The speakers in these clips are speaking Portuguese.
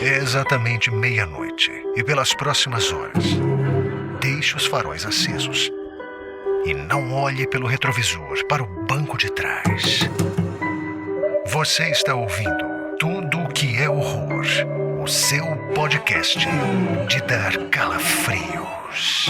É exatamente meia-noite e pelas próximas horas, deixe os faróis acesos e não olhe pelo retrovisor para o banco de trás. Você está ouvindo Tudo o que é Horror, o seu podcast de dar calafrios.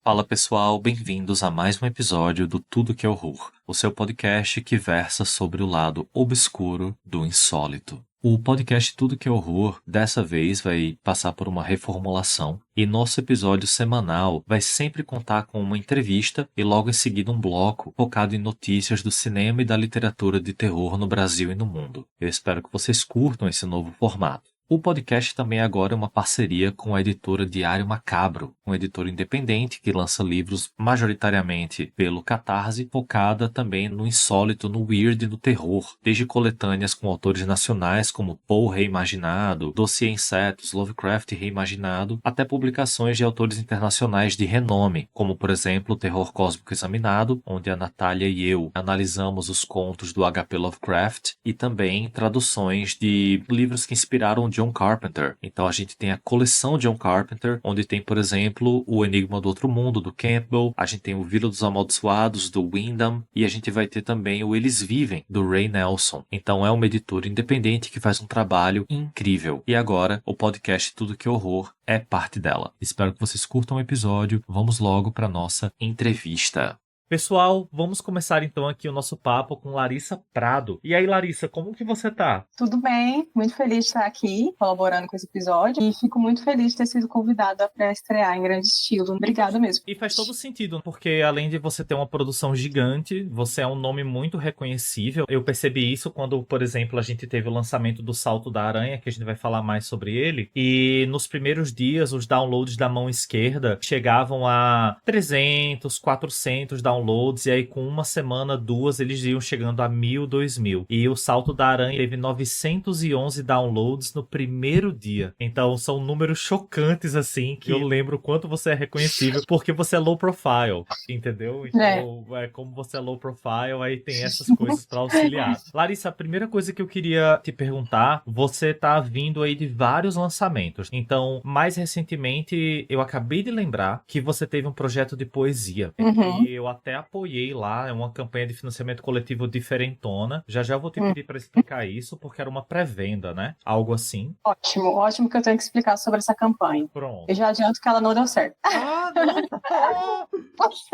Fala pessoal, bem-vindos a mais um episódio do Tudo que é Horror, o seu podcast que versa sobre o lado obscuro do insólito. O podcast Tudo que é Horror, dessa vez, vai passar por uma reformulação e nosso episódio semanal vai sempre contar com uma entrevista e logo em seguida um bloco focado em notícias do cinema e da literatura de terror no Brasil e no mundo. Eu espero que vocês curtam esse novo formato. O podcast também agora é uma parceria com a editora Diário Macabro, uma editora independente que lança livros majoritariamente pelo Catarse, focada também no insólito, no weird e no terror, desde coletâneas com autores nacionais como Poe Reimaginado, Dossiê Insetos, Lovecraft Reimaginado, até publicações de autores internacionais de renome, como por exemplo o Terror Cósmico Examinado, onde a Natália e eu analisamos os contos do H.P. Lovecraft, e também traduções de livros que inspiraram John Carpenter. Então a gente tem a coleção John Carpenter, onde tem, por exemplo, O Enigma do Outro Mundo, do Campbell, a gente tem o Vila dos Amaldiçoados, do Wyndham, e a gente vai ter também o Eles Vivem, do Ray Nelson. Então é uma editora independente que faz um trabalho incrível. E agora, o podcast Tudo que é Horror é parte dela. Espero que vocês curtam o episódio. Vamos logo para nossa entrevista. Pessoal, vamos começar então aqui o nosso papo com Larissa Prado. E aí, Larissa, como que você tá? Tudo bem, muito feliz de estar aqui colaborando com esse episódio e fico muito feliz de ter sido convidada para estrear em grande estilo. Obrigada mesmo. E faz todo sentido, porque além de você ter uma produção gigante, você é um nome muito reconhecível. Eu percebi isso quando, por exemplo, a gente teve o lançamento do Salto da Aranha, que a gente vai falar mais sobre ele, e nos primeiros dias os downloads da mão esquerda chegavam a 300, 400 downloads, e aí com uma semana, duas, eles iam chegando a 1.000, 2.000. E o Salto da Aranha teve 911 downloads no primeiro dia. Então são números chocantes, assim, que eu lembro o quanto você é reconhecível, porque você é low profile, entendeu? Então, como você é low profile, aí tem essas coisas pra auxiliar. Larissa, a primeira coisa que eu queria te perguntar, você tá vindo aí de vários lançamentos. Então, mais recentemente, eu acabei de lembrar que você teve um projeto de poesia. E eu até apoiei lá, é uma campanha de financiamento coletivo diferentona. Já já eu vou te pedir para explicar isso, porque era uma pré-venda, né? Algo assim. Ótimo que eu tenho que explicar sobre essa campanha. Pronto. Eu já adianto que ela não deu certo. Não!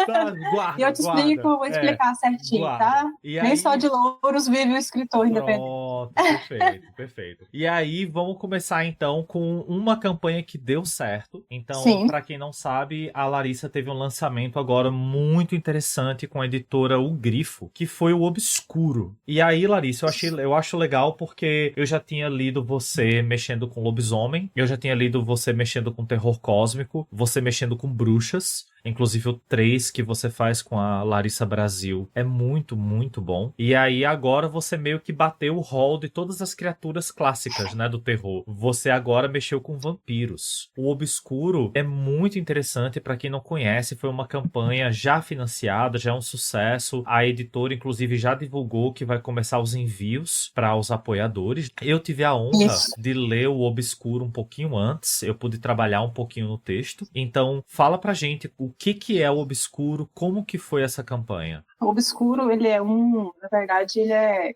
Tá, guarda, e eu te explico, vou explicar certinho, tá? E Nem aí... só de louros vive o escritor independente. Pronto, perfeito. E aí, vamos começar então com uma campanha que deu certo. Então, para quem não sabe, a Larissa teve um lançamento agora muito interessante com a editora O Grifo, que foi o Obscuro. E aí, Larissa, eu acho legal porque eu já tinha lido você mexendo com lobisomem, eu já tinha lido você mexendo com terror cósmico, você mexendo com bruxas. Inclusive o 3 que você faz com a Larissa Brasil é muito, muito bom. E aí agora você meio que bateu o rol de todas as criaturas clássicas, né, do terror. Você agora mexeu com vampiros. O Obscuro é muito interessante para quem não conhece. Foi uma campanha já financiada, já é um sucesso. A editora, inclusive, já divulgou que vai começar os envios para os apoiadores. Eu tive a honra de ler o Obscuro um pouquinho antes. Eu pude trabalhar um pouquinho no texto. Então, fala pra gente o que é o Obscuro, como que foi essa campanha? O Obscuro, na verdade,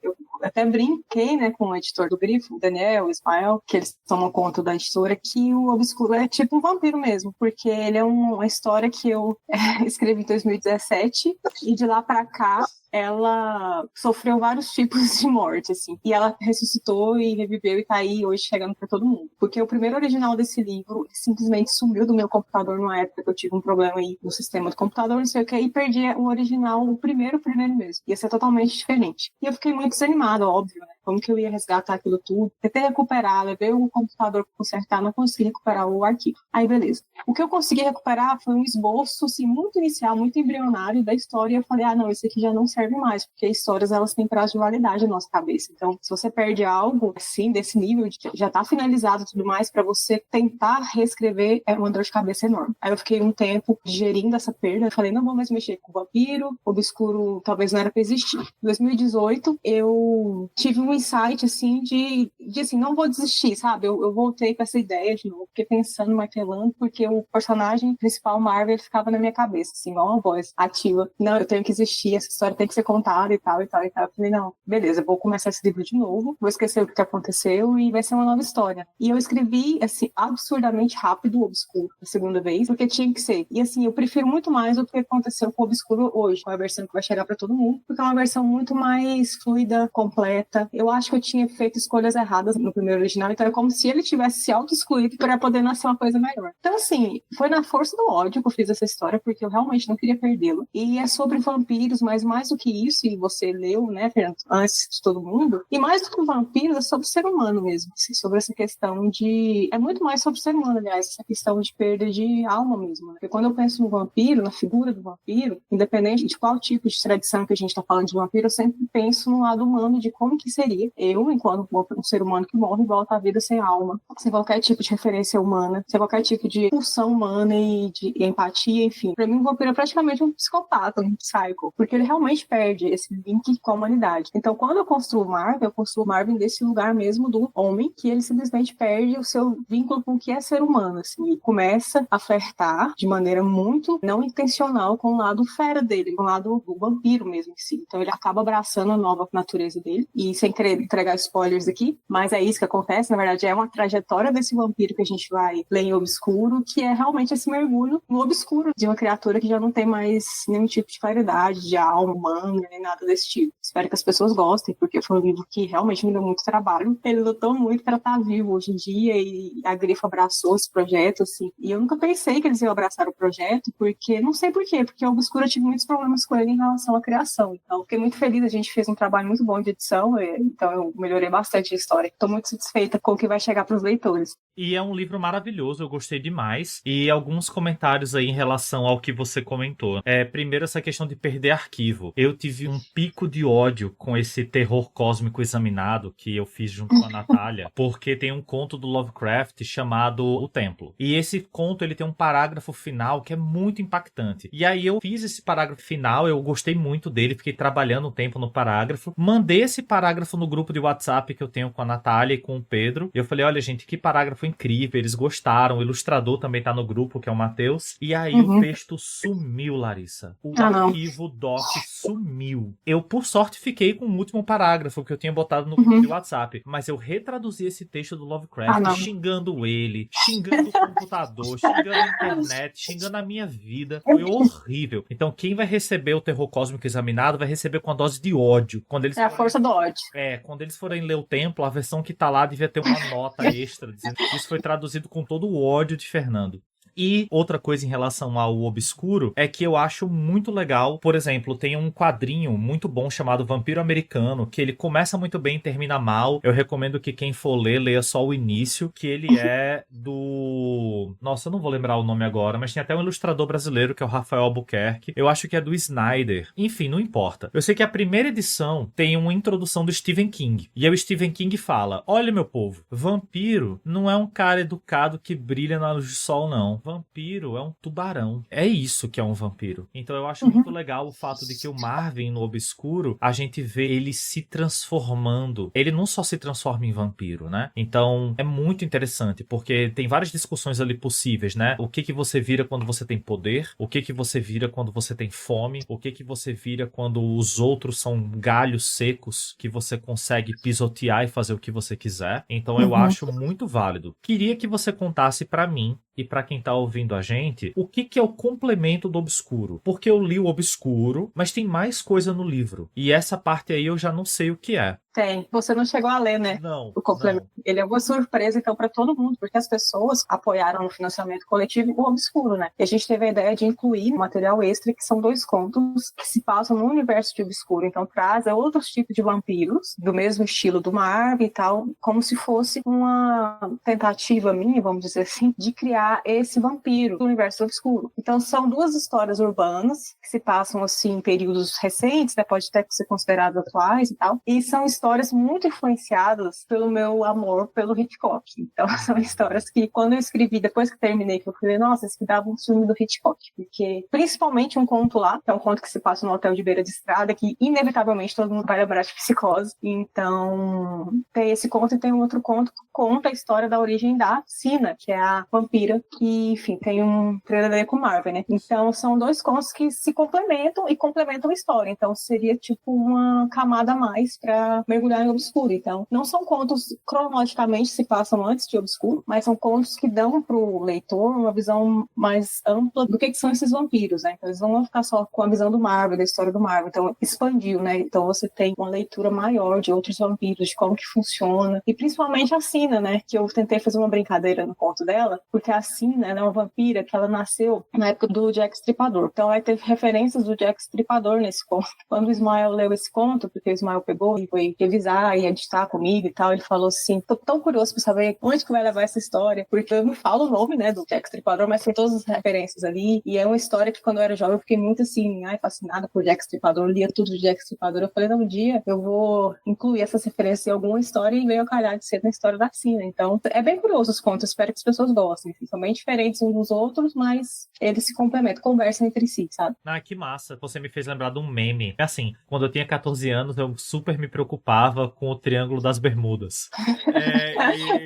eu até brinquei, né, com o editor do Grifo, o Daniel, o Ismael, que eles tomam conta da editora, que o Obscuro é tipo um vampiro mesmo, porque ele é uma história que eu escrevi em 2017, e de lá pra cá, ela sofreu vários tipos de morte, assim. E ela ressuscitou e reviveu e tá aí hoje chegando pra todo mundo. Porque o primeiro original desse livro simplesmente sumiu do meu computador numa época que eu tive um problema aí no sistema do computador, não sei o que, e perdi o original, o primeiro mesmo. Ia ser totalmente diferente. E eu fiquei muito desanimada, óbvio, né? como que eu ia resgatar aquilo tudo. Tentei recuperar, levei o computador para consertar, não consegui recuperar o arquivo. Aí, beleza. O que eu consegui recuperar foi um esboço, assim, muito inicial, muito embrionário da história. E eu falei, não, isso aqui já não serve mais, porque histórias, elas têm prazo de validade na nossa cabeça. Então, se você perde algo, assim, desse nível, de que já tá finalizado e tudo mais, para você tentar reescrever, é uma dor de cabeça enorme. Aí eu fiquei um tempo digerindo essa perda. Eu falei, não vou mais mexer com o vampiro, o obscuro talvez não era para existir. Em 2018, eu tive um insight, assim, de assim, não vou desistir, sabe? Eu voltei com essa ideia de novo, fiquei pensando, martelando, porque o personagem principal, Marvel, ficava na minha cabeça, assim, igual uma voz ativa. Não, eu tenho que existir, essa história tem que ser contada e tal, e tal, e tal. Eu falei, não, beleza, vou começar esse livro de novo, vou esquecer o que aconteceu e vai ser uma nova história. E eu escrevi, assim, absurdamente rápido o Obscuro, a segunda vez, porque tinha que ser. E, assim, eu prefiro muito mais o que aconteceu com o Obscuro hoje, com a versão que vai chegar pra todo mundo, porque é uma versão muito mais fluida, completa. Eu acho que eu tinha feito escolhas erradas no primeiro original, então é como se ele tivesse se auto-excluído para poder nascer uma coisa melhor. Então, assim, foi na força do ódio que eu fiz essa história, porque eu realmente não queria perdê-lo. E é sobre vampiros, mas mais do que isso, e você leu, né, Fernando, antes de todo mundo, e mais do que vampiros, é sobre o ser humano mesmo, assim, sobre essa questão de... É muito mais sobre o ser humano, aliás, essa questão de perda de alma mesmo, né? Porque quando eu penso no vampiro, na figura do vampiro, independente de qual tipo de tradição que a gente está falando de vampiro, eu sempre penso no lado humano de como que seria eu, enquanto um ser humano que morre e volta à vida sem alma, sem qualquer tipo de referência humana, sem qualquer tipo de pulsão humana e de empatia, enfim. Pra mim, um vampiro é praticamente um psicopata, um psycho, porque ele realmente perde esse link com a humanidade. Então, quando eu construo o Marvel desse lugar mesmo do homem, que ele simplesmente perde o seu vínculo com o que é ser humano, assim, e começa a flertar de maneira muito não intencional com o lado fera dele, com o lado do vampiro mesmo em si. Então, ele acaba abraçando a nova natureza dele, e sem querer entregar spoilers aqui, mas é isso que acontece, na verdade, é uma trajetória desse vampiro que a gente vai ler em Obscuro, que é realmente esse mergulho no obscuro de uma criatura que já não tem mais nenhum tipo de claridade, de alma humana, nem nada desse tipo. Espero que as pessoas gostem, porque foi um livro que realmente me deu muito trabalho. Ele lutou muito para estar vivo hoje em dia, e a Grifo abraçou esse projeto, assim. E eu nunca pensei que eles iam abraçar o projeto, porque, não sei por quê, porque o Obscuro eu tive muitos problemas com ele em relação à criação. Então, fiquei muito feliz, a gente fez um trabalho muito bom de edição, então eu melhorei bastante a história. Estou muito satisfeita com o que vai chegar para os leitores. E é um livro maravilhoso, eu gostei demais. E alguns comentários aí em relação ao que você comentou. Primeiro, essa questão de perder arquivo. Eu tive um pico de ódio com esse terror cósmico examinado que eu fiz junto com a Natália, porque tem um conto do Lovecraft chamado O Templo. E esse conto, ele tem um parágrafo final que é muito impactante. E aí eu fiz esse parágrafo final, eu gostei muito dele, fiquei trabalhando um tempo no parágrafo, mandei esse parágrafo no grupo de WhatsApp que eu tenho com a Natália e com o Pedro. E eu falei, olha, gente, que parágrafo incrível, eles gostaram, o ilustrador também tá no grupo, que é o Matheus. E aí o texto sumiu, Larissa. O arquivo doc sumiu. Eu, por sorte, fiquei com o último parágrafo que eu tinha botado no grupo de WhatsApp. Mas eu retraduzi esse texto do Lovecraft, xingando ele, xingando o computador, xingando a internet, xingando a minha vida. Foi horrível. Então, quem vai receber o Terror Cósmico Examinado vai receber com a dose de ódio. Quando eles a força do ódio. Quando eles forem ler o Templo, a versão que tá lá devia ter uma nota extra, dizendo que isso foi traduzido com todo o ódio de Fernando. E outra coisa em relação ao Obscuro é que eu acho muito legal, por exemplo, tem um quadrinho muito bom chamado Vampiro Americano, que ele começa muito bem e termina mal. Eu recomendo que quem for ler, leia só o início, que ele é do... Nossa, eu não vou lembrar o nome agora, mas tem até um ilustrador brasileiro, que é o Rafael Albuquerque. Eu acho que é do Snyder. Enfim, não importa. Eu sei que a primeira edição tem uma introdução do Stephen King. E aí o Stephen King fala, olha, meu povo, vampiro não é um cara educado que brilha na luz do sol, não. Vampiro é um tubarão. É isso que é um vampiro. Então eu acho muito legal o fato de que o Marvin, no Obscuro, a gente vê ele se transformando. Ele não só se transforma em vampiro, né? Então é muito interessante, porque tem várias discussões ali possíveis, né? O que você vira quando você tem poder? O que você vira quando você tem fome? O que você vira quando os outros são galhos secos que você consegue pisotear e fazer o que você quiser? Então eu acho muito válido. Queria que você contasse pra mim e pra quem tá ouvindo a gente, o que é o complemento do Obscuro? Porque eu li o Obscuro, mas tem mais coisa no livro. E essa parte aí eu já não sei o que é. Tem. Você não chegou a ler, né? Não. O complemento. Ele é uma surpresa, então, para todo mundo, porque as pessoas apoiaram no financiamento coletivo o Obscuro, né? E a gente teve a ideia de incluir material extra, que são 2 contos que se passam no universo de Obscuro. Então, traz outros tipos de vampiros, do mesmo estilo do Marvel e tal, como se fosse uma tentativa minha, vamos dizer assim, de criar esse vampiro do universo Obscuro. Então, são 2 histórias urbanas que se passam, assim, em períodos recentes, né? Pode até ser considerado atuais e tal. E são histórias muito influenciadas pelo meu amor pelo Hitchcock. Então, são histórias que, quando eu escrevi, depois que terminei, que eu falei, nossa, isso que dava um filme do Hitchcock. Porque, principalmente um conto lá, que é um conto que se passa no hotel de beira de estrada, que, inevitavelmente, todo mundo vai lembrar de Psicose. Então, tem esse conto e tem um outro conto que conta a história da origem da Sina, que é a vampira, que, enfim, tem um trailer a ver com Marvel, né? Então, são 2 contos que se complementam e complementam a história. Então, seria, tipo, uma camada a mais pra mergulhar em Obscuro. Então, não são contos cronologicamente se passam antes de Obscuro, mas são contos que dão pro leitor uma visão mais ampla do que são esses vampiros, né? Então, eles não vão ficar só com a visão do Marvel, da história do Marvel. Então, expandiu, né? Então, você tem uma leitura maior de outros vampiros, de como que funciona. E, principalmente, a Sina, né? Que eu tentei fazer uma brincadeira no conto dela, porque a Sina, ela é uma vampira que ela nasceu na época do Jack Stripador. Então, vai ter referências do Jack Stripador nesse conto. Quando o Ismael leu esse conto, porque o Ismael pegou e foi revisar e editar comigo e tal, ele falou assim, tô tão curioso pra saber onde que vai levar essa história, porque eu não falo o nome, né, do Jack Stripador, mas tem todas as referências ali, e é uma história que quando eu era jovem eu fiquei muito assim, fascinada por Jack Stripador, lia tudo de Jack Stripador, eu falei, não, um dia eu vou incluir essas referências em alguma história e veio a calhar de ser na história da Sina. Então, é bem curioso os contos, espero que as pessoas gostem, são bem diferentes uns dos outros, mas eles se complementam, conversam entre si, sabe? Ah, que massa. Você me fez lembrar de um meme. É assim, quando eu tinha 14 anos, eu super me preocupava com o Triângulo das Bermudas.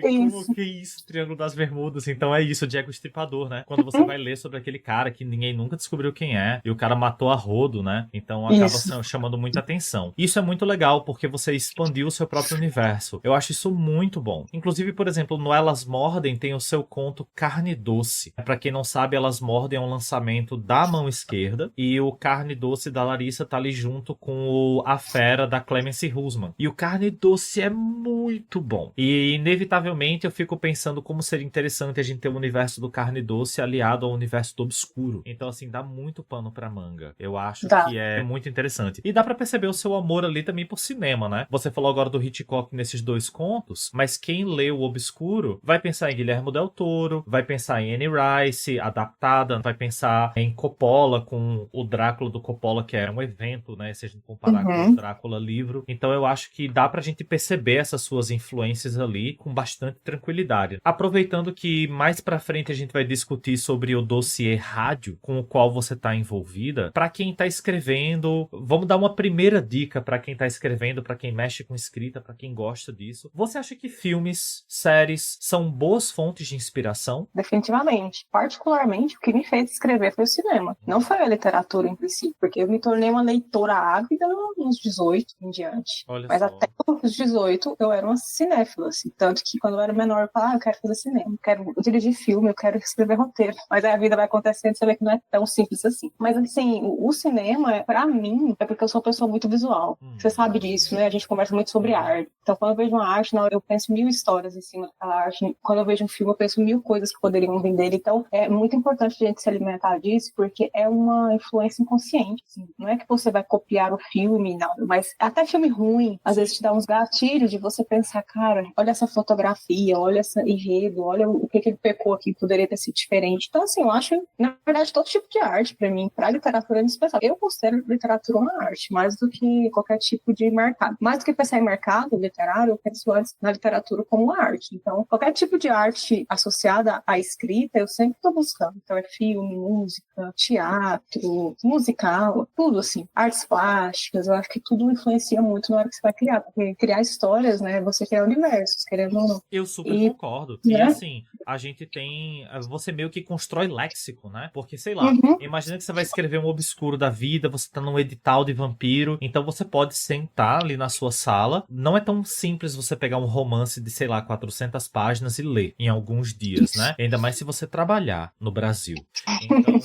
Como que é isso, Triângulo das Bermudas? Então é isso, o Jack o Estripador, né? Quando você vai ler sobre aquele cara que ninguém nunca descobriu quem é, e o cara matou a rodo, né? Então acaba chamando muita atenção. Isso é muito legal, porque você expandiu o seu próprio universo. Eu acho isso muito bom. Inclusive, por exemplo, no Elas Mordem tem o seu conto Carne Doce. Pra quem não sabe, Elas Mordem é um lançamento da Mão Esquerda, e o Carne Doce da Larissa tá ali junto com A Fera da Clemence Hussman. E o Carne Doce é muito bom. E inevitavelmente eu fico pensando como seria interessante a gente ter o universo do Carne Doce aliado ao universo do Obscuro. Então, assim, dá muito pano pra manga. Eu acho que é muito interessante. E dá pra perceber o seu amor ali também por cinema, né? Você falou agora do Hitchcock nesses 2 contos, mas quem lê o Obscuro vai pensar em Guillermo del Toro, vai pensar em Anne Rice, adaptada, vai pensar em Coppola com o Drácula do Coppola, que é um evento, né? Se a gente comparar com o Drácula livro. Então eu acho que dá pra gente perceber essas suas influências ali com bastante tranquilidade. Aproveitando que mais pra frente a gente vai discutir sobre o dossiê rádio com o qual você tá envolvida, pra quem tá escrevendo, vamos dar uma primeira dica pra quem tá escrevendo, pra quem mexe com escrita, pra quem gosta disso. Você acha que filmes, séries são boas fontes de inspiração? Definitivamente. Particularmente, o que me fez escrever foi o cinema. Não foi a literatura em si, porque eu me tornei uma leitora ávida nos 18 em diante. Olha mas só. até os 18 eu era uma cinéfila, assim. Tanto que quando eu era menor eu falava, eu quero fazer cinema, eu quero dirigir filme, eu quero escrever roteiro. Mas aí a vida vai acontecendo e você vê que não é tão simples assim. Mas assim, o cinema, pra mim, é porque eu sou uma pessoa muito visual. Você sabe disso, né? A gente conversa muito sobre arte. Então quando eu vejo uma arte, eu penso 1000 histórias em cima daquela arte. Quando eu vejo um filme, eu penso 1000 coisas que poderiam vir dele. Então é muito importante a gente se alimentar disso, porque é uma influência inconsciente, assim. Não é que você vai copiar o filme, não, mas até filme ruim, às vezes te dá uns gatilhos de você pensar, cara, olha essa fotografia, olha esse enredo, olha o que ele pecou aqui, poderia ter sido diferente. Então, assim, eu acho, na verdade, todo tipo de arte, pra mim, pra literatura é indispensável. Eu considero literatura uma arte, mais do que qualquer tipo de mercado. Mais do que pensar em mercado literário, eu penso antes na literatura como uma arte. Então, qualquer tipo de arte associada à escrita, eu sempre tô buscando. Então, é filme, música, teatro, musical, tudo, assim. Artes plásticas, eu acho que tudo influencia muito na hora que você vai criar. Porque criar histórias, né, você criar universos, querendo ou não. Eu super concordo. E assim, a gente tem... Você meio que constrói léxico, né? Porque, sei lá, imagina que você vai escrever um obscuro da vida, você tá num edital de vampiro, então você pode sentar ali na sua sala. Não é tão simples você pegar um romance de, sei lá, 400 páginas e ler em alguns dias, né? Ainda mais se você trabalhar no Brasil. Então,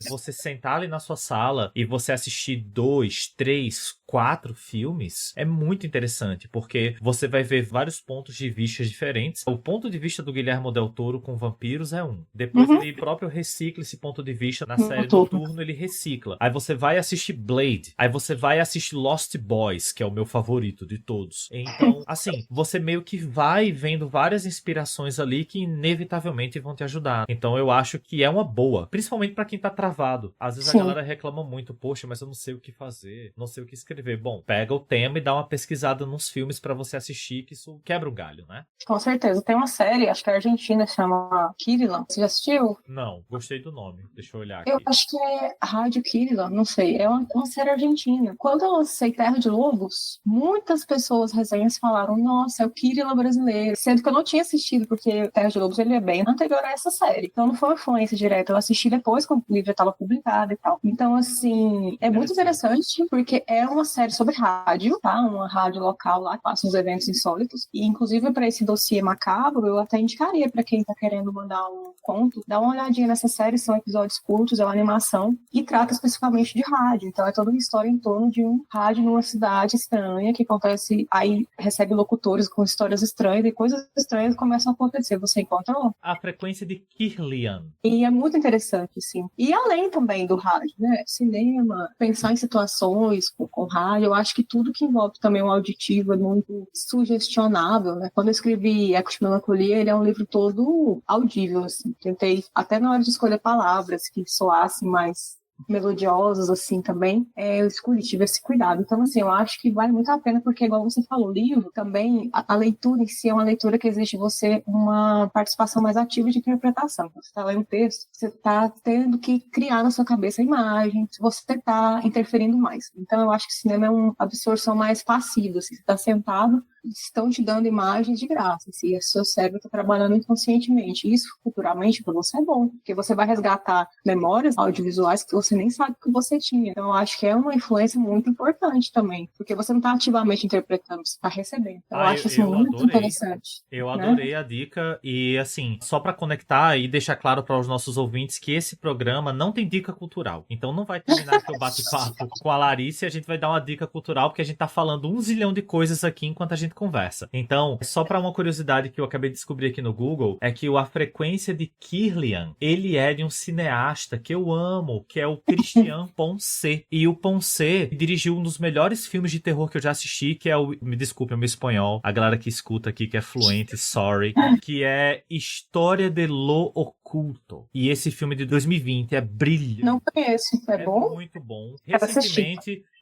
você sentar ali na sua sala e você assistir 2, 3, 4 filmes é muito interessante, porque você vai ver vários pontos de vista diferentes. O ponto de vista do Guillermo del Toro com vampiros é um. Depois ele próprio recicla esse ponto de vista na série Noturno, ele recicla. Aí você vai assistir Blade, aí você vai assistir Lost Boys, que é o meu favorito de todos. Então, assim, você meio que vai vendo várias inspirações ali que inevitavelmente vão te ajudar. Então eu acho que é uma boa, principalmente pra quem tá travado. Às vezes a galera reclama muito, poxa, mas eu não sei o que fazer, não sei o que escrever. Bom, pega o tema e dá uma pesquisada nos filmes pra você assistir, que isso quebra o galho, né? Com certeza. Tem uma série, acho que é argentina, chama Kirlian. Você já assistiu? Não, gostei do nome. Deixa eu olhar aqui. Eu acho que é Rádio Kirlian, não sei. É uma série argentina. Quando eu lancei Terra de Lobos, muitas pessoas resenhas falaram, nossa, é o Kirlian brasileiro. Sendo que eu não tinha assistido, porque Terra de Lobos ele é bem anterior a essa série. Então não foi uma influência direta. Eu assisti depois, quando o livro já estava publicado e tal. Então, assim, é muito interessante, porque é uma série sobre rádio, tá? Uma rádio local lá, que passa uns eventos insólitos. E, inclusive, para esse dossiê macabro, eu até indicaria para quem tá querendo mandar um conto, dá uma olhadinha nessa série, são episódios curtos, é uma animação, e trata especificamente de rádio. Então, é toda uma história em torno de um rádio numa cidade estranha, que acontece, aí recebe locutores com histórias estranhas, e coisas estranhas começam a acontecer. Você encontrou? A frequência de Kirlian. E é muito interessante, sim. E além também do rádio, né? Cinema, pensar em situações com rádio, eu acho que tudo que envolve também o auditivo é muito sugestionável, né? Quando eu escrevi Ecos de Melancolia, ele é um livro todo audível, assim. Tentei, até na hora de escolher palavras que soassem mais melodiosas, assim, também, eu escolhi, tive esse cuidado. Então, assim, eu acho que vale muito a pena, porque, igual você falou, o livro também, a leitura em si é uma leitura que exige de você uma participação mais ativa de interpretação. Quando você está lendo o texto, você está tendo que criar na sua cabeça a imagem, você está interferindo mais. Então, eu acho que o cinema é uma absorção mais passiva, assim, você está sentado, estão te dando imagens de graça, assim, e o seu cérebro está trabalhando inconscientemente. Isso, futuramente, para você é bom, porque você vai resgatar memórias audiovisuais que você nem sabe que você tinha. Então, eu acho que é uma influência muito importante também, porque você não está ativamente interpretando, você está recebendo. Então, eu acho isso muito interessante. Eu adorei a dica e, assim, só para conectar e deixar claro para os nossos ouvintes que esse programa não tem dica cultural. Então, não vai terminar aqui o bate-papo com a Larissa e a gente vai dar uma dica cultural, porque a gente tá falando 1 zilhão de coisas aqui enquanto a gente conversa. Então, só para uma curiosidade que eu acabei de descobrir aqui no Google, é que A Frequência de Kirlian, ele é de um cineasta que eu amo, que é o Christian Ponce. E o Ponce dirigiu um dos melhores filmes de terror que eu já assisti, que é o... Me desculpe, é o meu espanhol. A galera que escuta aqui, que é fluente, sorry. Que é História de lo Oculto. E esse filme de 2020 é brilhante. Não conheço. É bom? Muito bom.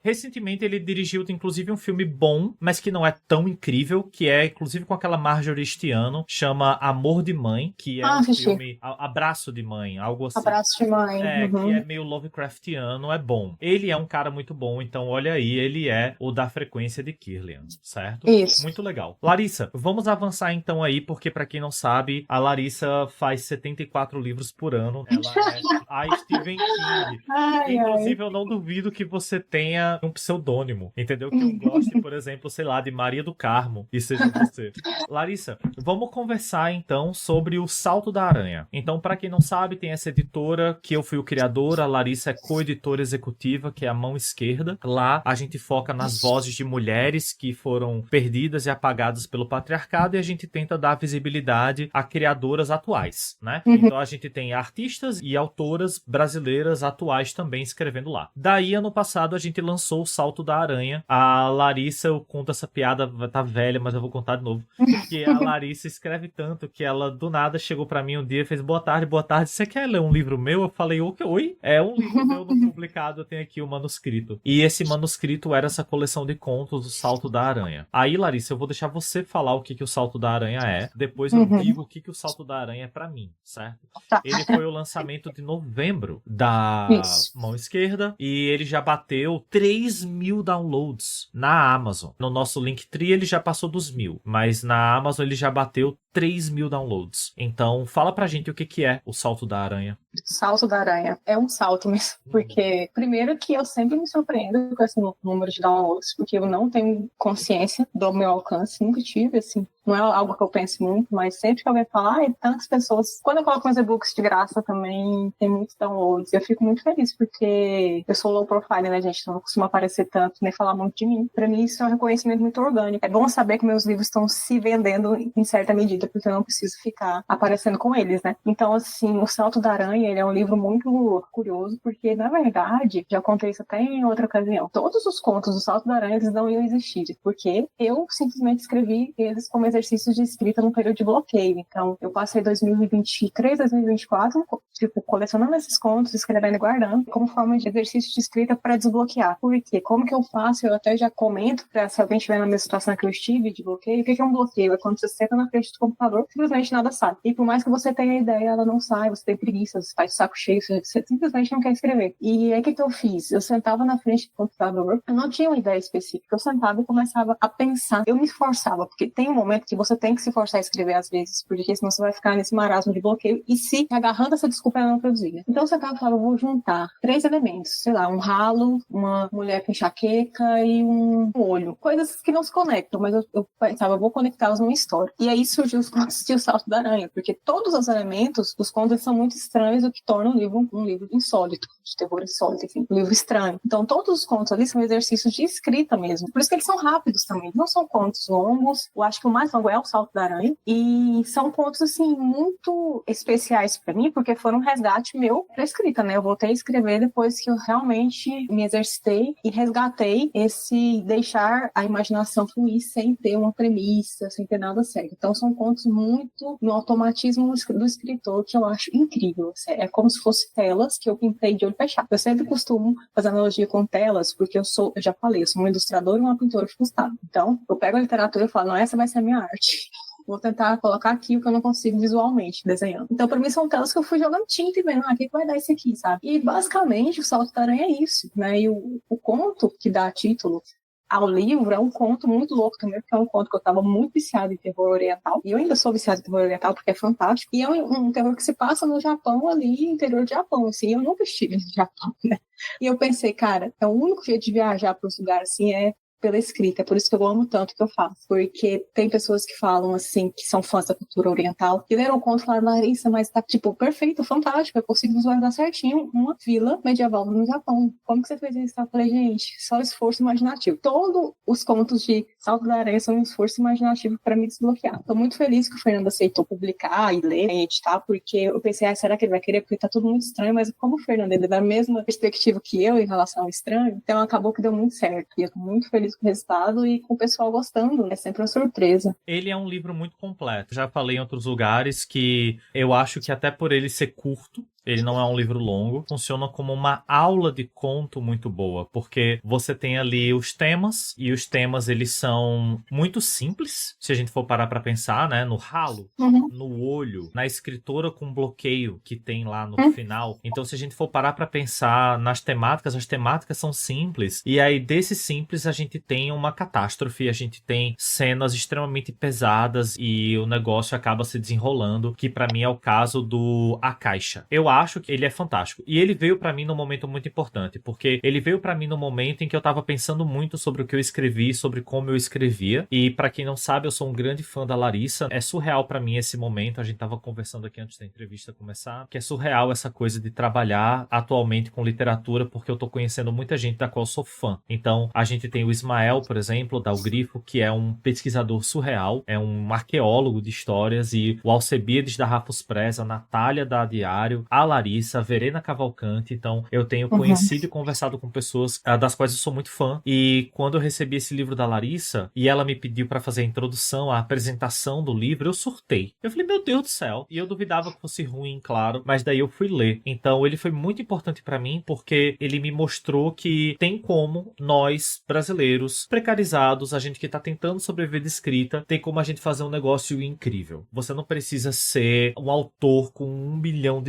Recentemente ele dirigiu, inclusive, um filme bom, mas que não é tão incrível, que é, inclusive, com aquela Marjorie Stiano, chama Amor de Mãe, que é um filme... Abraço de Mãe, algo assim. Abraço de Mãe. Que é meio Lovecraftiano, é bom. Ele é um cara muito bom, então olha aí, ele é o da Frequência de Kirlian, certo? Isso. Muito legal. Larissa, vamos avançar então aí, porque pra quem não sabe, a Larissa faz 74 livros por ano. Ela é a Stephen King. Inclusive, eu não duvido que você tenha um pseudônimo, entendeu? Que eu goste, por exemplo, sei lá, de Maria do Carmo, e seja você. Larissa, vamos conversar então sobre O Salto da Aranha. Então, pra quem não sabe, tem essa editora que eu fui o criador, a Larissa é co-editora executiva, que é a Mão Esquerda. Lá, a gente foca nas vozes de mulheres que foram perdidas e apagadas pelo patriarcado, e a gente tenta dar visibilidade a criadoras atuais, né? Então, a gente tem artistas e autoras brasileiras atuais também escrevendo lá. Daí, ano passado, a gente lançou O Salto da Aranha. A Larissa, eu conto essa piada, tá velha, mas eu vou contar de novo. Porque a Larissa escreve tanto que ela, do nada, chegou pra mim um dia e fez boa tarde, você quer ler um livro meu? Eu falei, oi? É um livro meu não publicado, eu tenho aqui o manuscrito. E esse manuscrito era essa coleção de contos, O Salto da Aranha. Aí, Larissa, eu vou deixar você falar o que o Salto da Aranha é. Depois eu digo o que o Salto da Aranha é pra mim, certo? Tá. Ele foi o lançamento de novembro da Mão Esquerda e ele já bateu 3.000 downloads na Amazon. No nosso Linktree ele já passou dos 1.000, mas na Amazon ele já bateu 3 mil downloads. Então, fala pra gente o que é o Salto da Aranha. Salto da Aranha é um salto mesmo, porque primeiro que eu sempre me surpreendo com esse número de downloads, porque eu não tenho consciência do meu alcance, nunca tive, assim, não é algo que eu pense muito, mas sempre que alguém fala, tantas pessoas, quando eu coloco meus e-books de graça também tem muitos downloads, eu fico muito feliz, porque eu sou low profile, né, gente, então não costumo aparecer tanto, nem falar muito de mim. Pra mim isso é um reconhecimento muito orgânico. É bom saber que meus livros estão se vendendo em certa medida, porque eu não preciso ficar aparecendo com eles, né. Então, assim, o Salto da Aranha, ele é um livro muito curioso, porque, na verdade, já contei isso até em outra ocasião, todos os contos do Salto da Aranha, eles não iam existir, porque eu simplesmente escrevi eles como exercícios de escrita num período de bloqueio. Então, eu passei 2023, 2024, tipo, colecionando esses contos, escrevendo e guardando, como forma de exercício de escrita para desbloquear. Por quê? Como que eu faço? Eu até já comento para se alguém estiver na mesma situação que eu estive de bloqueio. O que é um bloqueio? É quando você senta na frente do computador, simplesmente nada sai. E por mais que você tenha ideia, ela não sai, você tem preguiça, você tá de saco cheio, você simplesmente não quer escrever. E aí o que eu fiz? Eu sentava na frente do computador, eu não tinha uma ideia específica, eu sentava e começava a pensar. Eu me esforçava, porque tem um momento que você tem que se forçar a escrever às vezes, porque senão você vai ficar nesse marasmo de bloqueio e se agarrando essa desculpa ela não produzir. Então eu sentava e falava, eu vou juntar 3 elementos, sei lá, um ralo, uma mulher com enxaqueca e um olho. Coisas que não se conectam, mas eu pensava, eu vou conectá-las numa história. E aí surgiu os contos de O Salto da Aranha, porque todos os elementos dos contos são muito estranhos, o que torna o livro um livro insólito, de terror insólito, enfim, um livro estranho. Então todos os contos ali são exercícios de escrita mesmo. Por isso que eles são rápidos também. Não são contos longos. Eu acho que o mais longo é O Salto da Aranha. E são contos, assim, muito especiais pra mim, porque foram um resgate meu pra escrita, né? Eu voltei a escrever depois que eu realmente me exercitei e resgatei esse deixar a imaginação fluir sem ter uma premissa, sem ter nada certo. Então são contos muito no automatismo do escritor, que eu acho incrível. É como se fosse telas que eu pintei de olho fechado. Eu sempre costumo fazer analogia com telas, porque eu já falei, eu sou uma ilustradora e uma pintora frustrada. Então, eu pego a literatura e falo, não, essa vai ser a minha arte. Vou tentar colocar aqui o que eu não consigo visualmente, desenhando. Então, pra mim, são telas que eu fui jogando tinta e vendo, o que vai dar isso aqui, sabe? E, basicamente, o Salto da Aranha é isso, né? E o conto que dá título ao livro é um conto muito louco também, porque é um conto que eu tava muito viciada em terror oriental, e eu ainda sou viciada em terror oriental porque é fantástico, e é um terror que se passa no Japão ali, interior do Japão, assim, eu nunca estive no Japão, né? E eu pensei, cara, o único jeito de viajar para os lugares assim é pela escrita, é por isso que eu amo tanto o que eu faço, porque tem pessoas que falam assim, que são fãs da cultura oriental, que leram o conto e falaram, Larissa, mas tá tipo perfeito, fantástico, eu consigo visualizar certinho uma vila medieval no Japão, como que você fez isso? Eu falei, gente, só esforço imaginativo. Todos os contos de Salto da Aranha são um esforço imaginativo para me desbloquear. Tô muito feliz que o Fernando aceitou publicar e ler e editar, porque eu pensei, será que ele vai querer? Porque tá tudo muito estranho, mas como o Fernando é da mesma perspectiva que eu em relação ao estranho, então acabou que deu muito certo, e eu tô muito feliz com o resultado e com o pessoal gostando. É sempre uma surpresa. Ele é um livro muito completo. Já falei em outros lugares que eu acho que até por ele ser curto, ele não é um livro longo, funciona como uma aula de conto muito boa, porque você tem ali os temas, e os temas eles são muito simples, se a gente for parar pra pensar, né, no ralo, no olho, na escritora com bloqueio que tem lá no final. Então, se a gente for parar pra pensar nas temáticas, as temáticas são simples, e aí desse simples a gente tem uma catástrofe, a gente tem cenas extremamente pesadas, e o negócio acaba se desenrolando, que pra mim é o caso do A Caixa. Eu acho que ele é fantástico. E ele veio pra mim num momento muito importante, porque ele veio pra mim no momento em que eu tava pensando muito sobre o que eu escrevi, sobre como eu escrevia. E pra quem não sabe, eu sou um grande fã da Larissa. É surreal pra mim esse momento. A gente tava conversando aqui antes da entrevista começar, que é surreal essa coisa de trabalhar atualmente com literatura, porque eu tô conhecendo muita gente da qual eu sou fã. Então, a gente tem o Ismael, por exemplo, da O Grifo, que é um pesquisador surreal, é um arqueólogo de histórias, e o Alcebiades da Rafus Press, a Natália da Diário, a Larissa, a Verena Cavalcante. Então, eu tenho conhecido e conversado com pessoas das quais eu sou muito fã. E quando eu recebi esse livro da Larissa, e ela me pediu pra fazer a introdução, a apresentação do livro, eu surtei. Eu falei, meu Deus do céu. E eu duvidava que fosse ruim, claro, mas daí eu fui ler. Então, ele foi muito importante pra mim, porque ele me mostrou que tem como nós, brasileiros, precarizados, a gente que tá tentando sobreviver de escrita, tem como a gente fazer um negócio incrível. Você não precisa ser um autor com $1 milhão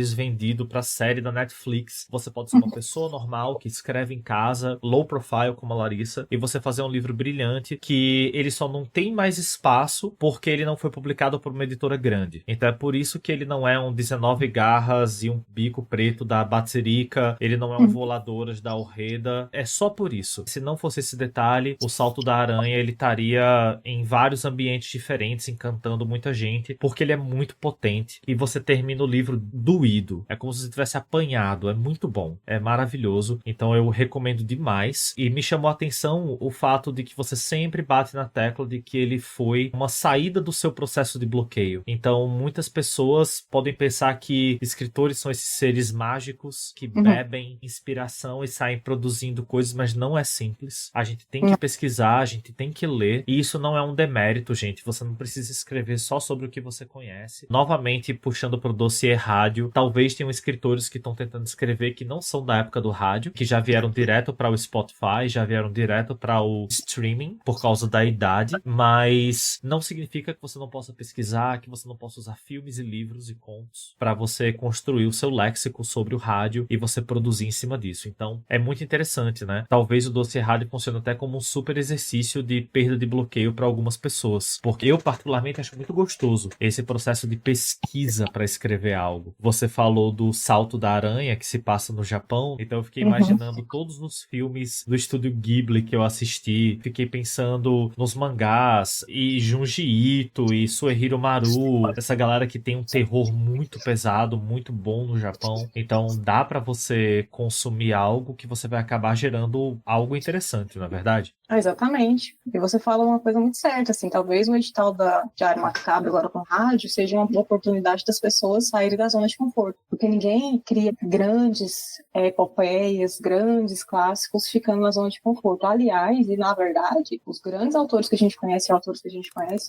Stories vendido pra série da Netflix. Você pode ser uma pessoa normal que escreve em casa, low profile como a Larissa, e você fazer um livro brilhante que ele só não tem mais espaço porque ele não foi publicado por uma editora grande. Então é por isso que ele não é um 19 garras e um bico preto da Batsirica, ele não é um Voladoras da Orreda, é só por isso. Se não fosse esse detalhe, o Salto da Aranha ele estaria em vários ambientes diferentes, encantando muita gente, porque ele é muito potente e você termina o livro doído. É como se você tivesse apanhado, é muito bom, é maravilhoso. Então eu recomendo demais e me chamou a atenção o fato de que você sempre bate na tecla de que ele foi uma saída do seu processo de bloqueio. Então muitas pessoas podem pensar que escritores são esses seres mágicos que bebem inspiração e saem produzindo coisas, mas não é simples. A gente tem que pesquisar, a gente tem que ler, e isso não é um demérito, gente. Você não precisa escrever só sobre o que você conhece. Novamente, puxando pro dossiê rádio, talvez tenham escritores que estão tentando escrever que não são da época do rádio, que já vieram direto para o Spotify, já vieram direto para o streaming por causa da idade, mas não significa que você não possa pesquisar, que você não possa usar filmes e livros e contos para você construir o seu léxico sobre o rádio e você produzir em cima disso. Então, é muito interessante, né? Talvez o dossiê rádio funcione até como um super exercício de perda de bloqueio para algumas pessoas, porque eu particularmente acho muito gostoso esse processo de pesquisa para escrever algo. Você falou do Salto da Aranha que se passa no Japão, então eu fiquei imaginando todos os filmes do estúdio Ghibli que eu assisti, fiquei pensando nos mangás e Junji Ito e Suehiro Maru, essa galera que tem um terror muito pesado, muito bom no Japão. Então dá para você consumir algo que você vai acabar gerando algo interessante, não é verdade? Exatamente. E você fala uma coisa muito certa, assim, talvez o edital da Diário Macabro agora com rádio seja uma oportunidade das pessoas saírem da zona de conforto, porque ninguém cria grandes epopeias, grandes clássicos ficando na zona de conforto. Aliás, e na verdade, os grandes autores que a gente conhece,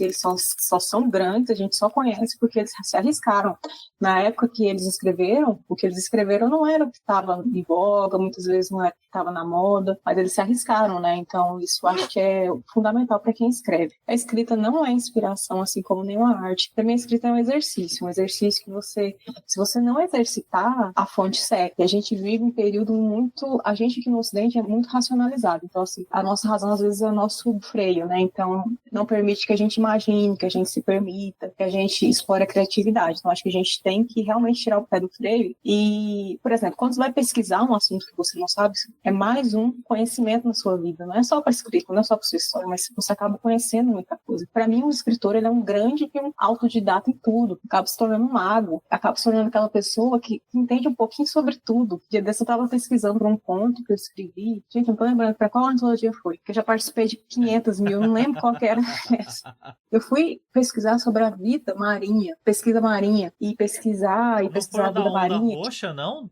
eles só são grandes, a gente só conhece porque eles se arriscaram. Na época que eles escreveram, o que eles escreveram não era o que estava em voga, muitas vezes não era o que estava na moda, mas eles se arriscaram, né? Então, isso eu acho que é fundamental para quem escreve. A escrita não é inspiração, assim como nenhuma arte. Para mim, a escrita é um exercício que você, se você não exercitar, a fonte seca. E a gente vive um período muito, a gente aqui no Ocidente é muito racionalizado. Então, assim, a nossa razão às vezes é o nosso freio, né? Então, não permite que a gente imagine, que a gente se permita, que a gente explore a criatividade. Então, acho que a gente tem que realmente tirar o pé do freio. E, por exemplo, quando você vai pesquisar um assunto que você não sabe, é mais um conhecimento na sua vida. Não é só para escrita, não é só para sua história, mas você acaba conhecendo muita coisa. Para mim, um escritor, ele é um grande e um autodidata em tudo. Acaba se tornando um mago, acaba se tornando aquela pessoa que entende um pouquinho sobre tudo. Dia desse eu estava pesquisando para um conto que eu escrevi. Gente, não tô lembrando para qual antologia foi, porque eu já participei de 500 mil, não lembro qual que era essa. Eu fui pesquisar sobre a vida marinha, pesquisa marinha, e pesquisar a vida marinha. Roxa, não?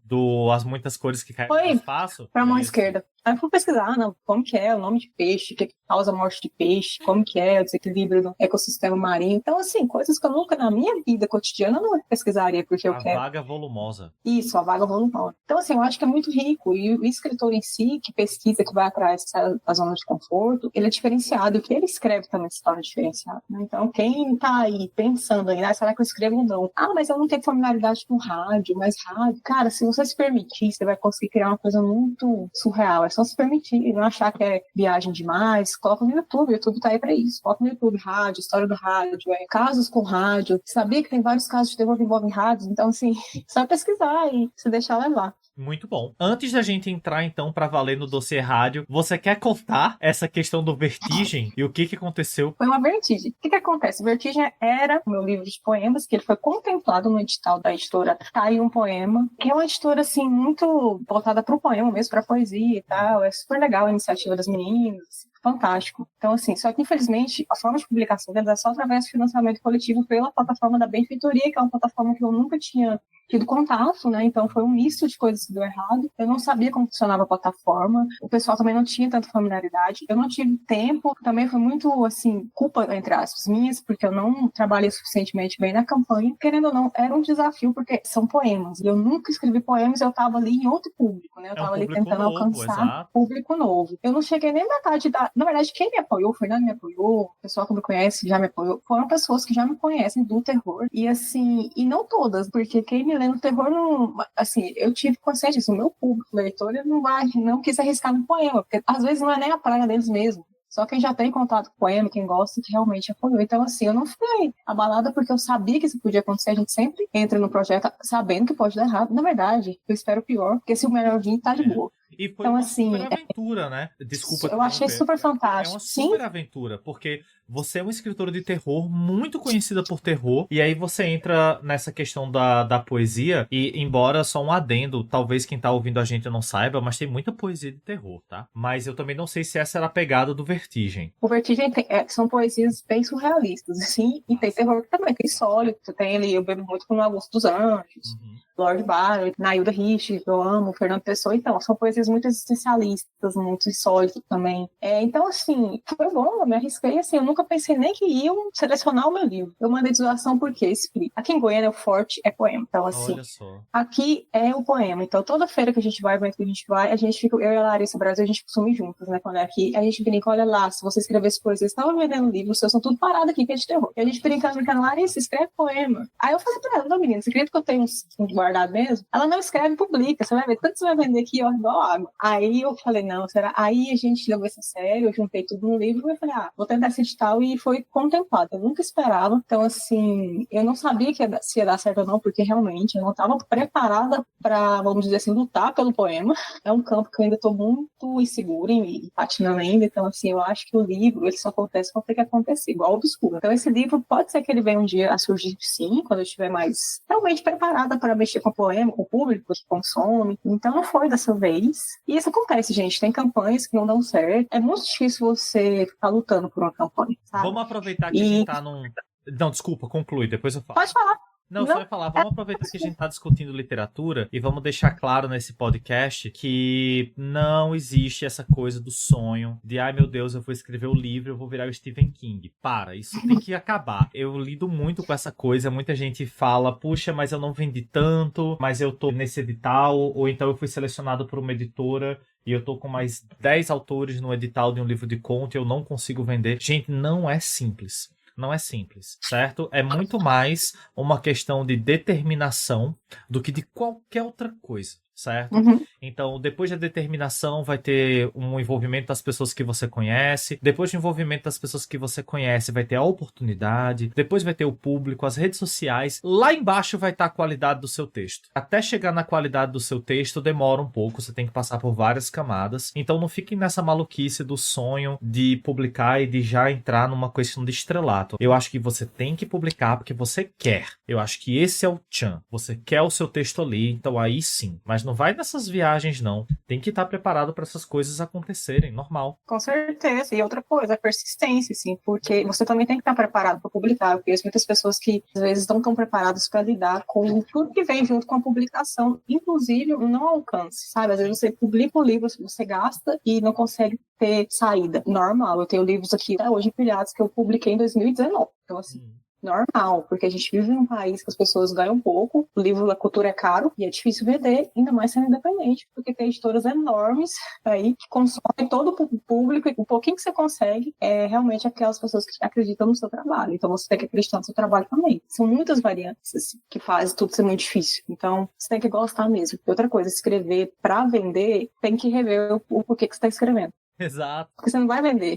As muitas cores que caem no espaço? Para a mão esquerda. Aí eu fui pesquisar, como que é o nome de peixe, o que causa a morte de peixe, como que é o desequilíbrio do ecossistema marinho. Então, assim, coisas que eu nunca na minha vida cotidiana não pesquisaria porque eu quero. A vaga volumosa. Isso, a vaga volumosa. Então, assim, eu acho que é muito rico. E o escritor em si, que pesquisa, que vai atrás da zona de conforto, ele é diferenciado. E o que ele escreve também se torna diferenciado, né? Então, quem tá aí pensando ainda, será que eu escrevo ou não? Ah, mas eu não tenho familiaridade com rádio, mas rádio... Cara, se você se permitir, você vai conseguir criar uma coisa muito surreal. É só se permitir, não achar que é viagem demais. Coloca no YouTube, o YouTube tá aí pra isso. Coloca no YouTube, rádio, história do rádio, casos com rádio. Sabia que tem vários casos de terror que envolvem rádios? Então, assim, só pesquisar e se deixar levar. Muito bom. Antes da gente entrar, então, pra valer no dossiê rádio, você quer contar essa questão do Vertigem e o que aconteceu? Foi uma vertigem. O que acontece? Vertigem era o meu livro de poemas, que ele foi contemplado no edital da editora Tá Aí Um Poema, que é uma editora, assim, muito voltada pro poema mesmo, pra poesia e tal. É super legal a iniciativa das meninas. Fantástico. Então, assim, só que, infelizmente, a forma de publicação deles é só através do financiamento coletivo pela plataforma da Benfeitoria, que é uma plataforma que eu nunca tinha tido contato, né? Então, foi um misto de coisas que deu errado. Eu não sabia como funcionava a plataforma. O pessoal também não tinha tanta familiaridade. Eu não tive tempo. Também foi muito, assim, culpa, entre aspas, minhas, porque eu não trabalhei suficientemente bem na campanha. Querendo ou não, era um desafio, porque são poemas. E eu nunca escrevi poemas, eu estava ali em outro público, né? Eu estava ali tentando alcançar público novo. Eu não cheguei nem metade da... Na verdade, quem me apoiou, o Fernando me apoiou, o pessoal que me conhece já me apoiou, foram pessoas que já me conhecem do terror. E assim, e não todas, porque quem me lendo terror, não, assim, eu tive consciência disso. O meu público leitor ele não quis arriscar no poema, porque às vezes não é nem a praia deles mesmo. Só quem já tem contato com o poema, quem gosta, que realmente apoiou. Então, assim, eu não fiquei abalada porque eu sabia que isso podia acontecer. A gente sempre entra no projeto sabendo que pode dar errado. Na verdade, eu espero o pior, porque se o melhor vir, tá de boa. E foi então, uma assim, super aventura, né? Desculpa. Eu achei super fantástico. É uma super aventura, porque você é uma escritora de terror, muito conhecida por terror, e aí você entra nessa questão da poesia, e embora só um adendo, talvez quem tá ouvindo a gente não saiba, mas tem muita poesia de terror, tá? Mas eu também não sei se essa era a pegada do Vertigem. O Vertigem são poesias bem surrealistas, assim, e tem terror também, tem sólido, tem ali, eu bebo muito com o Augusto dos Anjos, Lord Byron, Nailda Rich, eu amo, Fernando Pessoa, então, são poesias muito existencialistas, muito insólitas também. Então, assim, foi bom, eu me arrisquei, assim, eu nunca pensei nem que iam selecionar o meu livro. Eu mandei de doação porque explico. Aqui em Goiânia, o forte é poema. Então, assim, olha só. Aqui é o poema. Então, toda feira que a gente vai, evento que a gente vai, a gente fica, eu e a Larissa Brasil, a gente costuma ir juntos, né? Quando é aqui, a gente brinca, olha lá, se você escrevesse poesia, você estava vendendo livros, os seus são tudo parado aqui, que é de terror. E a gente brincando, Larissa, escreve poema. Aí eu falei pra ela, não, menina, você acredita que eu tenho uns guardado mesmo? Ela não escreve, publica, você vai ver, quanto você vai vender aqui, ó, igual água. Aí eu falei, não, será? Aí a gente levou isso a sério, eu juntei tudo no livro e eu falei, vou tentar esse edital e foi contemplado. Eu nunca esperava. Então, assim, eu não sabia se ia dar certo ou não, porque realmente eu não estava preparada para, vamos dizer assim, lutar pelo poema. É um campo que eu ainda estou muito insegura e patinando ainda. Então, assim, eu acho que o livro, ele só acontece quando tem que acontecer, igual o Obscuro. Então, esse livro pode ser que ele venha um dia a surgir, sim, quando eu estiver mais realmente preparada para mexer com o poema, com o público que consome. Então, não foi dessa vez. E isso acontece, gente. Tem campanhas que não dão certo. É muito difícil você ficar lutando por uma campanha, sabe? Vamos aproveitar que a gente tá num... Não, desculpa, conclui, depois eu falo. Pode falar. Não, só ia falar, vamos aproveitar que a gente tá discutindo literatura e vamos deixar claro nesse podcast que não existe essa coisa do sonho de, ai meu Deus, eu vou escrever o livro, eu vou virar o Stephen King. Para, isso tem que acabar. Eu lido muito com essa coisa, muita gente fala, puxa, mas eu não vendi tanto, mas eu tô nesse edital, ou então eu fui selecionado por uma editora e eu tô com mais 10 autores no edital de um livro de conto e eu não consigo vender. Gente, não é simples. Não é simples, certo? É muito mais uma questão de determinação do que de qualquer outra coisa, certo? Então, depois da determinação, vai ter um envolvimento das pessoas que você conhece. Depois do envolvimento das pessoas que você conhece, vai ter a oportunidade. Depois vai ter o público, as redes sociais. Lá embaixo vai estar a qualidade do seu texto. Até chegar na qualidade do seu texto, demora um pouco. Você tem que passar por várias camadas. Então, não fiquem nessa maluquice do sonho de publicar e de já entrar numa questão de estrelato. Eu acho que você tem que publicar porque você quer. Eu acho que esse é o tchan. Você quer o seu texto ali, então aí sim. Mas não vai nessas viagens, não. Tem que estar preparado para essas coisas acontecerem, normal. Com certeza. E outra coisa, a persistência, sim, porque você também tem que estar preparado para publicar. Eu conheço muitas pessoas que, às vezes, não estão preparadas para lidar com tudo que vem junto com a publicação, inclusive o não alcance, sabe? Às vezes você publica um livro, você gasta e não consegue ter saída. Normal. Eu tenho livros aqui até hoje empilhados que eu publiquei em 2019. Então, assim, normal, porque a gente vive num país que as pessoas ganham pouco, o livro da cultura é caro e é difícil vender, ainda mais sendo independente, porque tem editoras enormes aí que consomem todo o público e o pouquinho que você consegue é realmente aquelas pessoas que acreditam no seu trabalho. Então você tem que acreditar no seu trabalho também. São muitas variantes assim, que fazem tudo ser muito difícil. Então você tem que gostar mesmo. E outra coisa, escrever para vender, tem que rever o porquê que você está escrevendo. Exato. Porque você não vai vender.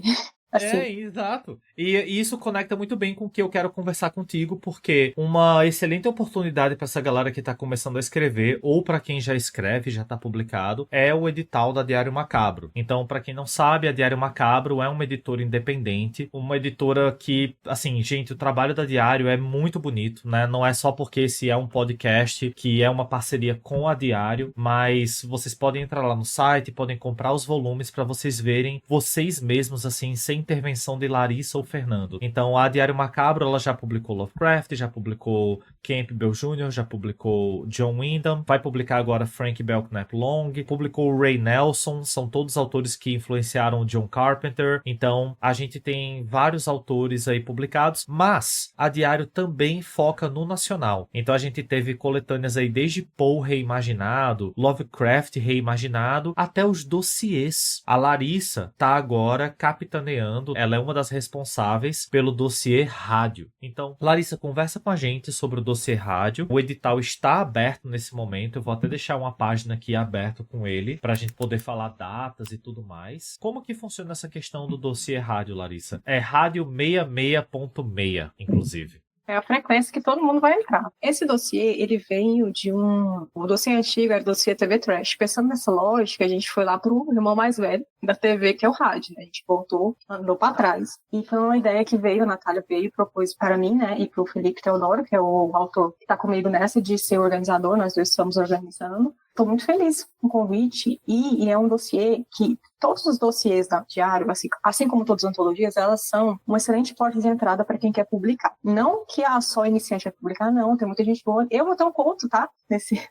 Assim. Exato. E isso conecta muito bem com o que eu quero conversar contigo, porque uma excelente oportunidade para essa galera que está começando a escrever, ou para quem já escreve, já está publicado, é o edital da Diário Macabro. Então, para quem não sabe, a Diário Macabro é uma editora independente, uma editora que, assim, gente, o trabalho da Diário é muito bonito, né? Não é só porque esse é um podcast que é uma parceria com a Diário, mas vocês podem entrar lá no site, podem comprar os volumes para vocês verem vocês mesmos, assim, sem intervenção de Larissa ou Fernando. Então, a Diário Macabro, ela já publicou Lovecraft, já publicou Campbell Jr., já publicou John Wyndham, vai publicar agora Frank Belknap Long, publicou o Ray Nelson, são todos autores que influenciaram o John Carpenter. Então, a gente tem vários autores aí publicados, mas a Diário também foca no nacional. Então, a gente teve coletâneas aí desde Poe reimaginado, Lovecraft reimaginado, até os dossiês. A Larissa tá agora capitaneando acompanhando, ela é uma das responsáveis pelo dossiê rádio. Então, Larissa, conversa com a gente sobre o dossiê rádio. O edital está aberto nesse momento, eu vou até deixar uma página aqui aberta com ele, para a gente poder falar datas e tudo mais. Como que funciona essa questão do dossiê rádio, Larissa? É rádio 66.6, inclusive. É a frequência que todo mundo vai entrar. Esse dossiê, ele veio de um... O dossiê antigo era o dossiê TV Trash. Pensando nessa lógica, a gente foi lá pro irmão mais velho da TV, que é o rádio, né? A gente voltou, andou para trás. E foi uma ideia que veio, a Natália veio e propôs para mim, né? E pro Felipe Teodoro, que é o autor que tá comigo nessa, de ser organizador. Nós dois estamos organizando. Estou muito feliz com o convite e é um dossiê que todos os dossiês da Diário, assim como todas as antologias, elas são uma excelente porta de entrada para quem quer publicar. Não que só iniciante vai publicar, não, tem muita gente boa. Eu vou ter um conto, tá?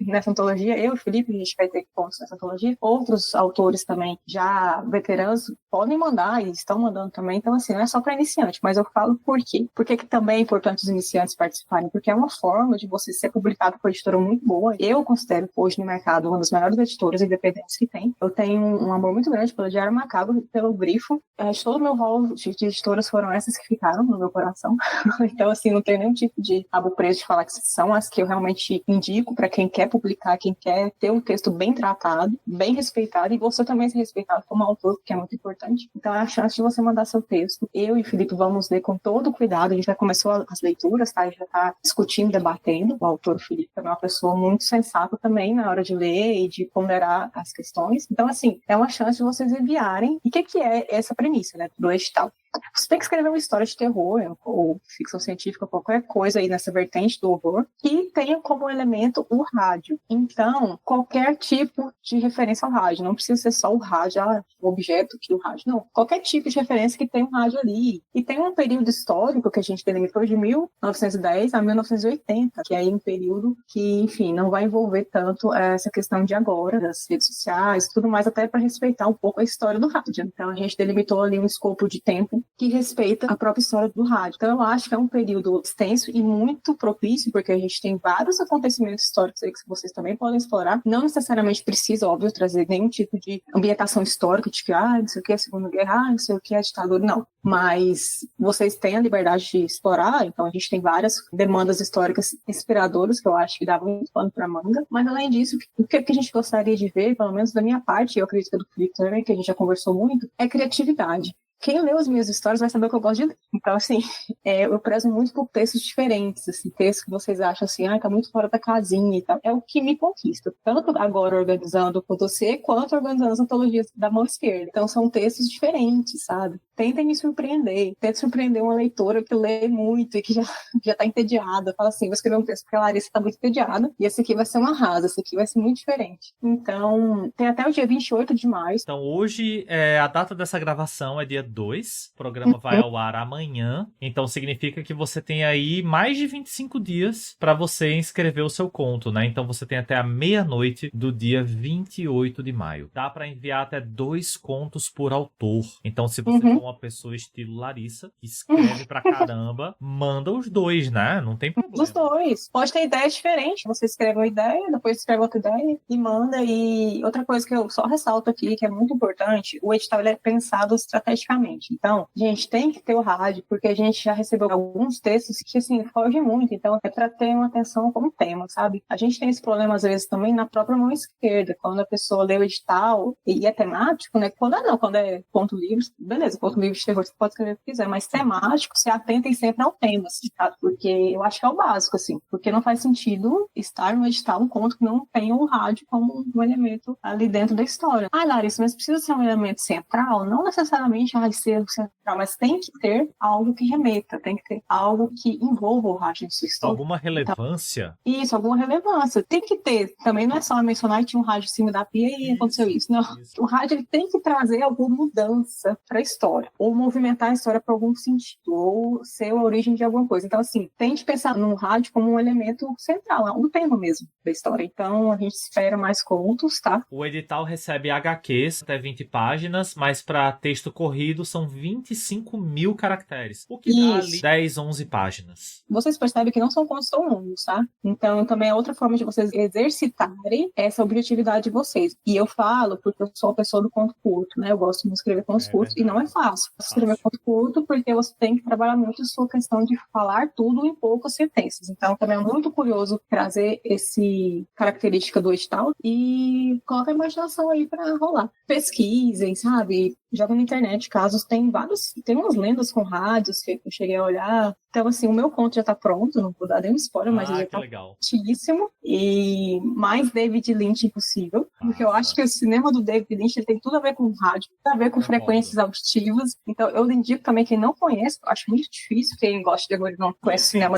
Nessa antologia, eu e o Felipe, a gente vai ter contos nessa antologia. Outros autores também, já veteranos, podem mandar e estão mandando também. Então, assim, não é só para iniciante, mas eu falo por quê. Por que também é importante os iniciantes participarem? Porque é uma forma de você ser publicado por uma editora muito boa. Eu considero hoje no mercado uma das melhores editoras independentes que tem. Eu tenho um amor muito grande pelo Diário Macabro, pelo Grifo. Todo o meu rol de editoras foram essas que ficaram no meu coração. Então, assim, não tem nenhum tipo de rabo preso de falar que são as que eu realmente indico para quem quer publicar, quem quer ter um texto bem tratado, bem respeitado, e você também ser respeitado como autor, que é muito importante. Então, é a chance de você mandar seu texto. Eu e o Felipe vamos ler com todo cuidado. A gente já começou as leituras, tá? A gente já está discutindo, debatendo. O autor, o Felipe, é uma pessoa muito sensata também na hora de ler e de ponderar as questões. Então, assim, é uma chance de vocês enviarem. E o que é essa premissa, né, do edital? Você tem que escrever uma história de terror ou ficção científica, qualquer coisa aí nessa vertente do horror, que tenha como elemento o rádio. Então, qualquer tipo de referência ao rádio. Não precisa ser só o rádio, o objeto que o rádio. Não. Qualquer tipo de referência que tenha um rádio ali. E tem um período histórico que a gente delimitou de 1910 a 1980, que é aí um período que, enfim, não vai envolver tanto essa questão de agora, das redes sociais, tudo mais, até para respeitar um pouco a história do rádio. Então, a gente delimitou ali um escopo de tempo que respeita a própria história do rádio. Então, eu acho que é um período extenso e muito propício, porque a gente tem vários acontecimentos históricos aí que vocês também podem explorar. Não necessariamente precisa, óbvio, trazer nenhum tipo de ambientação histórica, de que, não sei o que é a Segunda Guerra, não sei o que é a ditadura, não. Mas vocês têm a liberdade de explorar, então a gente tem várias demandas históricas inspiradoras, que eu acho que dá muito pano para manga. Mas, além disso, o que a gente gostaria de ver, pelo menos da minha parte, e eu acredito que é do Felipe também, que a gente já conversou muito, é criatividade. Quem leu as minhas histórias vai saber o que eu gosto de ler. Então, assim, eu prezo muito por textos diferentes, assim, textos que vocês acham assim, tá muito fora da casinha e tal. É o que me conquista. Tanto agora organizando o dossiê, quanto organizando as antologias da mão esquerda. Então, são textos diferentes, sabe? Tentem me surpreender. Tentem surpreender uma leitora que lê muito e que já tá entediada. Fala assim, vou escrever um texto porque a Larissa tá muito entediada e esse aqui vai ser um arraso, esse aqui vai ser muito diferente. Então, tem até o dia 28 de maio. Então, hoje, a data dessa gravação é dia 2. O programa vai ao ar amanhã. Então, significa que você tem aí mais de 25 dias para você inscrever o seu conto, né? Então, você tem até a meia-noite do dia 28 de maio. Dá para enviar até 2 contos por autor. Então, se você for uma pessoa estilo Larissa, que escreve pra caramba, manda os 2, né? Não tem problema. Os 2. Pode ter ideias diferentes. Você escreve uma ideia, depois escreve outra ideia e manda. E outra coisa que eu só ressalto aqui, que é muito importante, o edital ele é pensado estrategicamente. Então, a gente tem que ter o rádio, porque a gente já recebeu alguns textos que, assim, fogem muito. Então, é para ter uma atenção como tema, sabe? A gente tem esse problema, às vezes, também na própria mão esquerda, quando a pessoa lê o edital e é temático, né? Quando é ponto livre, beleza, ponto livre de terror, você pode escrever o que quiser, mas temático, se atentem sempre ao tema, assim, tá? Porque eu acho que é o básico, assim, porque não faz sentido estar no edital um conto que não tenha o rádio como um elemento ali dentro da história. Larissa, mas precisa ser um elemento central? Não necessariamente ser central, mas tem que ter algo que remeta, tem que ter algo que envolva o rádio em sua história. Alguma relevância? Então, isso, alguma relevância. Tem que ter. Também não é só mencionar que tinha um rádio em cima da pia e aconteceu isso. Não. O rádio ele tem que trazer alguma mudança para a história, ou movimentar a história para algum sentido, ou ser a origem de alguma coisa. Então, assim, tem que pensar no rádio como um elemento central, um tema mesmo da história. Então, a gente espera mais contos, tá? O edital recebe HQs até 20 páginas, mas para texto corrido resumido são 25 mil caracteres, o que dá ali 10, 11 páginas. Vocês percebem que não são contos tão longos, tá? Então, também é outra forma de vocês exercitarem essa objetividade de vocês. E eu falo porque eu sou uma pessoa do conto curto, né? Eu gosto de escrever contos curtos e não é fácil escrever conto curto porque você tem que trabalhar muito a sua questão de falar tudo em poucas sentenças. Então, também é muito curioso trazer esse característica do edital e coloca a imaginação aí pra rolar. Pesquisem, sabe? Joga na internet casos, tem umas lendas com rádios que eu cheguei a olhar. Então, assim, o meu conto já tá pronto, não vou dar nenhum spoiler, mas ele já tá prontíssimo. E mais David Lynch impossível, porque eu acho que o cinema do David Lynch ele tem tudo a ver com rádio, tudo a ver com frequências auditivas. Então, eu indico também quem não conhece, eu acho muito difícil, quem gosta de agora e não conhece cinema.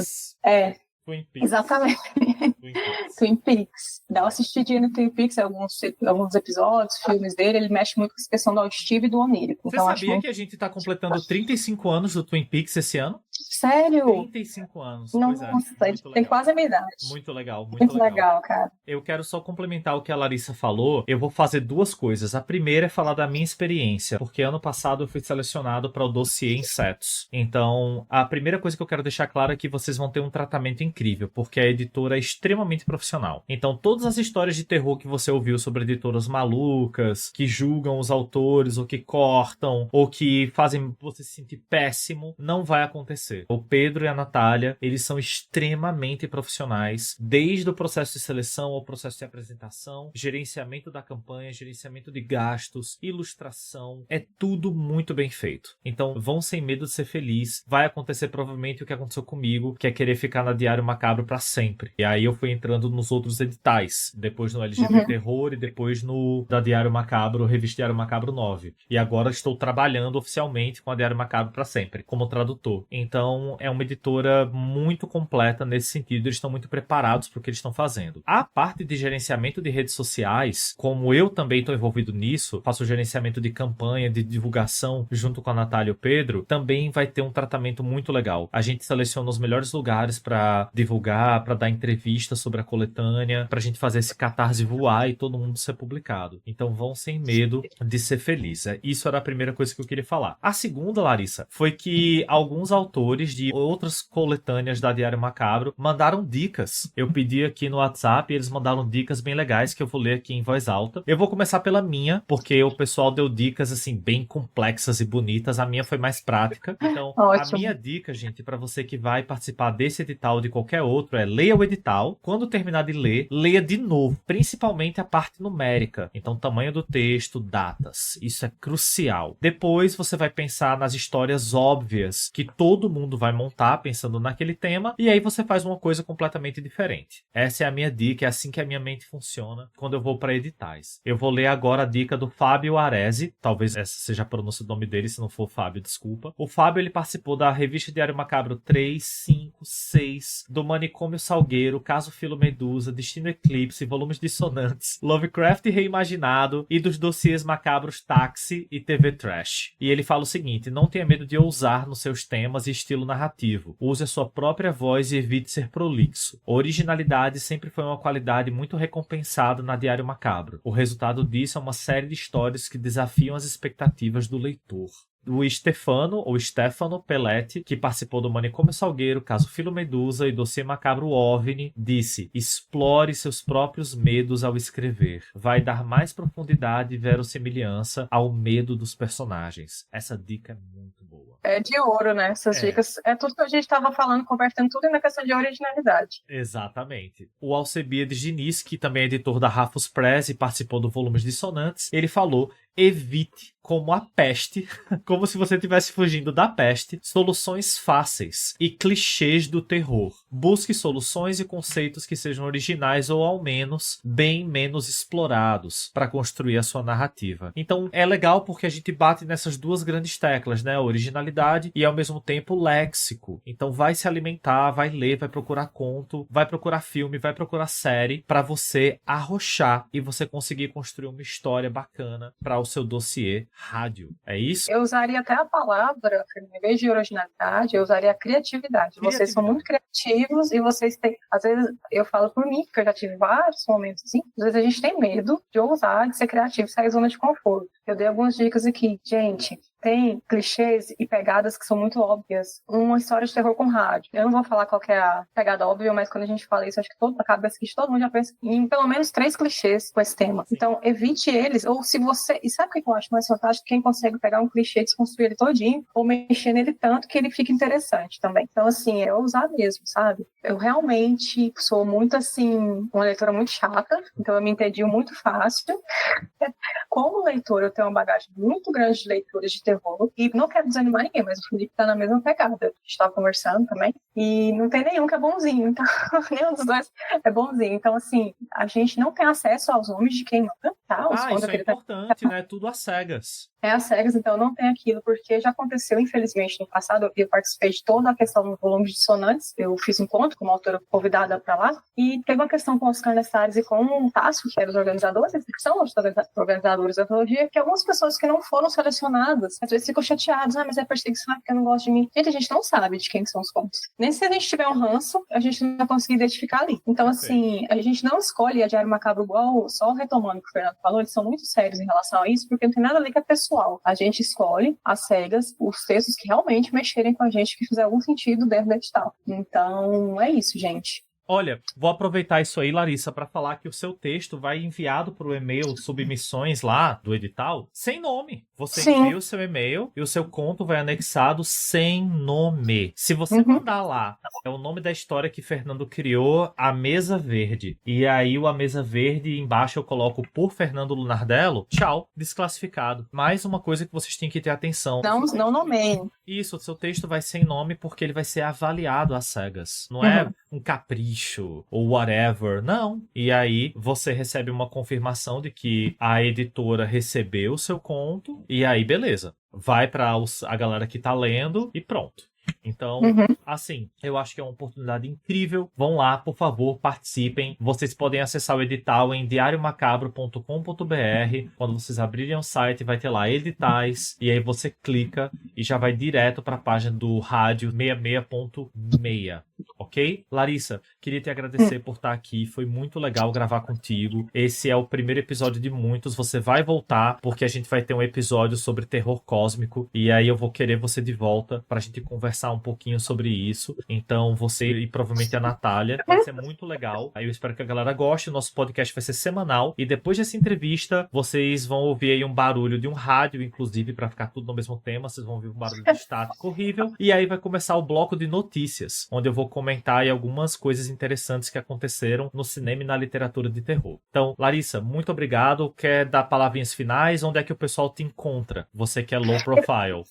Twin Peaks. Exatamente. Twin Peaks. Dá uma assistidinha no Twin Peaks, alguns episódios, filmes dele, ele mexe muito com essa questão do auditivo e do onírico. Você sabia que a gente tá completando 35 anos do Twin Peaks esse ano? Sério? 35 anos. Nossa, ele tem quase a minha idade. Muito legal, muito legal, cara. Eu quero só complementar o que a Larissa falou. Eu vou fazer duas coisas. A primeira é falar da minha experiência, porque ano passado eu fui selecionado para o dossiê Insetos. Então, a primeira coisa que eu quero deixar claro é que vocês vão ter um tratamento incrível, porque a editora é extremamente profissional. Então, todas as histórias de terror que você ouviu sobre editoras malucas, que julgam os autores, ou que cortam, ou que fazem você se sentir péssimo, não vai acontecer. O Pedro e a Natália, eles são extremamente profissionais, desde o processo de seleção ao processo de apresentação, gerenciamento da campanha, gerenciamento de gastos, ilustração, é tudo muito bem feito. Então, vão sem medo de ser feliz. Vai acontecer provavelmente o que aconteceu comigo, que é querer ficar na Diário Macabro pra sempre. E aí eu fui entrando nos outros editais, depois no LGBT Terror e depois no da Diário Macabro, Revista Diário Macabro 9. E agora estou trabalhando oficialmente com a Diário Macabro pra sempre, como tradutor. Então, é uma editora muito completa nesse sentido. Eles estão muito preparados para o que eles estão fazendo. A parte de gerenciamento de redes sociais, como eu também estou envolvido nisso, faço gerenciamento de campanha, de divulgação junto com a Natália e o Pedro, também vai ter um tratamento muito legal. A gente seleciona os melhores lugares para divulgar, para dar entrevista sobre a coletânea, para a gente fazer esse catarse voar e todo mundo ser publicado. Então, vão sem medo de ser feliz. Isso era a primeira coisa que eu queria falar. A segunda, Larissa, foi que alguns autores de outras coletâneas da Diário Macabro mandaram dicas. Eu pedi aqui no WhatsApp e eles mandaram dicas bem legais que eu vou ler aqui em voz alta. Eu vou começar pela minha, porque o pessoal deu dicas assim bem complexas e bonitas. A minha foi mais prática. Então, a minha dica, gente, para você que vai participar desse edital ou de qualquer outro é leia o edital. Quando terminar de ler, leia de novo, principalmente a parte numérica. Então, tamanho do texto, datas. Isso é crucial. Depois você vai pensar nas histórias óbvias que todo mundo vai montar pensando naquele tema, e aí você faz uma coisa completamente diferente. Essa é a minha dica, é assim que a minha mente funciona quando eu vou para editais. Eu vou ler agora a dica do Fábio Arese, talvez essa seja a pronúncia do nome dele, se não for Fábio, desculpa. O Fábio, ele participou da revista Diário Macabro 3, 5, 6, do Manicômio Salgueiro, Caso Filo Medusa, Destino Eclipse, Volumes Dissonantes, Lovecraft Reimaginado e dos dossiês macabros Táxi e TV Trash. E ele fala o seguinte: não tenha medo de ousar nos seus temas e estilo narrativo. Use a sua própria voz e evite ser prolixo. A originalidade sempre foi uma qualidade muito recompensada na Diário Macabro. O resultado disso é uma série de histórias que desafiam as expectativas do leitor. O Stefano Pelletti, que participou do Manicômio Salgueiro, Caso Filo Medusa e Dossiê Macabro OVNI, disse: explore seus próprios medos ao escrever. Vai dar mais profundidade e verossimilhança ao medo dos personagens. Essa dica é muito boa. É de ouro, né? Essas dicas. É tudo que a gente estava falando, convertendo tudo na questão de originalidade. Exatamente. O Alcebiades Diniz, que também é editor da Rafus Press e participou do Volumes Dissonantes, ele falou: evite, como a peste, como se você estivesse fugindo da peste, soluções fáceis e clichês do terror. Busque soluções e conceitos que sejam originais ou, ao menos, bem menos explorados para construir a sua narrativa. Então, é legal porque a gente bate nessas duas grandes teclas, né? Originalidade e, ao mesmo tempo, léxico. Então, vai se alimentar, vai ler, vai procurar conto, vai procurar filme, vai procurar série para você arrochar e você conseguir construir uma história bacana para o seu dossiê rádio. É isso? Eu usaria até a palavra, em vez de originalidade, eu usaria a criatividade. Vocês são muito criativos e vocês têm... Às vezes, eu falo por mim, porque eu já tive vários momentos assim. Às vezes a gente tem medo de ousar, de ser criativo, sair da zona de conforto. Eu dei algumas dicas aqui. Gente, tem clichês e pegadas que são muito óbvias. Uma história de terror com rádio. Eu não vou falar qual que é a pegada óbvia, mas quando a gente fala isso, acho que a cabeça de todo mundo já pensa em pelo menos 3 clichês com esse tema. Então, evite eles, ou se você... E sabe o que eu acho mais fantástico? Quem consegue pegar um clichê e desconstruir ele todinho, ou mexer nele tanto que ele fica interessante também. Então, assim, é usar mesmo, sabe? Eu realmente sou muito, assim, uma leitora muito chata, então eu me entendi muito fácil. Como leitor, eu tenho uma bagagem muito grande de leituras de terror, e não quero desanimar ninguém, mas o Felipe tá na mesma pegada. A gente tava conversando também, e não tem nenhum que é bonzinho, então nenhum dos dois é bonzinho. Então, assim, a gente não tem acesso aos nomes de quem manda, tá? Isso é importante, né? Tudo às cegas. É às cegas, então não tem aquilo, porque já aconteceu, infelizmente, no passado. Eu participei de toda a questão do volume de dissonantes. Eu fiz um conto como autora convidada para lá, e teve uma questão com o Oscar Nestares e com o Tássio, que eram os organizadores, que são os organizadores da antologia, que algumas pessoas que não foram selecionadas, às vezes ficam chateadas, mas é perseguição porque não gosta de mim. Gente, a gente não sabe de quem são os contos. Nem se a gente tiver um ranço, a gente não vai conseguir identificar ali. Então, assim, a gente não escolhe a Diário Macabro igual, só retomando o que o Fernando falou, eles são muito sérios em relação a isso, porque não tem nada ali que é pessoal. A gente escolhe, às cegas, os textos que realmente mexerem com a gente, que fizer algum sentido dentro do edital. Então, é isso, gente. Olha, vou aproveitar isso aí, Larissa, para falar que o seu texto vai enviado para o e-mail submissões lá do edital sem nome. Você envia o seu e-mail e o seu conto vai anexado sem nome. Se você mandar lá, é o nome da história que Fernando criou, A Mesa Verde. E aí o A Mesa Verde, embaixo eu coloco por Fernando Lunardello, tchau, desclassificado. Mais uma coisa que vocês têm que ter atenção. Não nomeiem. Isso, o seu texto vai sem nome porque ele vai ser avaliado às cegas. Não é um capricho ou whatever, não. E aí você recebe uma confirmação de que a editora recebeu o seu conto e aí beleza. Vai para a galera que tá lendo e pronto. Então, assim, eu acho que é uma oportunidade incrível. Vão lá, por favor, participem. Vocês podem acessar o edital em diariomacabro.com.br. Quando vocês abrirem o site, vai ter lá editais. E aí você clica e já vai direto para a página do rádio 66.6. Ok? Larissa, queria te agradecer por estar aqui. Foi muito legal gravar contigo. Esse é o primeiro episódio de muitos. Você vai voltar, porque a gente vai ter um episódio sobre terror cósmico. E aí eu vou querer você de volta pra gente conversar um pouquinho sobre isso. Então você e provavelmente a Natália. Vai ser muito legal. Aí eu espero que a galera goste. O nosso podcast vai ser semanal. E depois dessa entrevista, vocês vão ouvir aí um barulho de um rádio, inclusive, pra ficar tudo no mesmo tema. Vocês vão ouvir um barulho de estático horrível. E aí vai começar o bloco de notícias, onde eu vou comentar aí algumas coisas interessantes que aconteceram no cinema e na literatura de terror. Então, Larissa, muito obrigado. Quer dar palavrinhas finais? Onde é que o pessoal te encontra? Você que é low profile.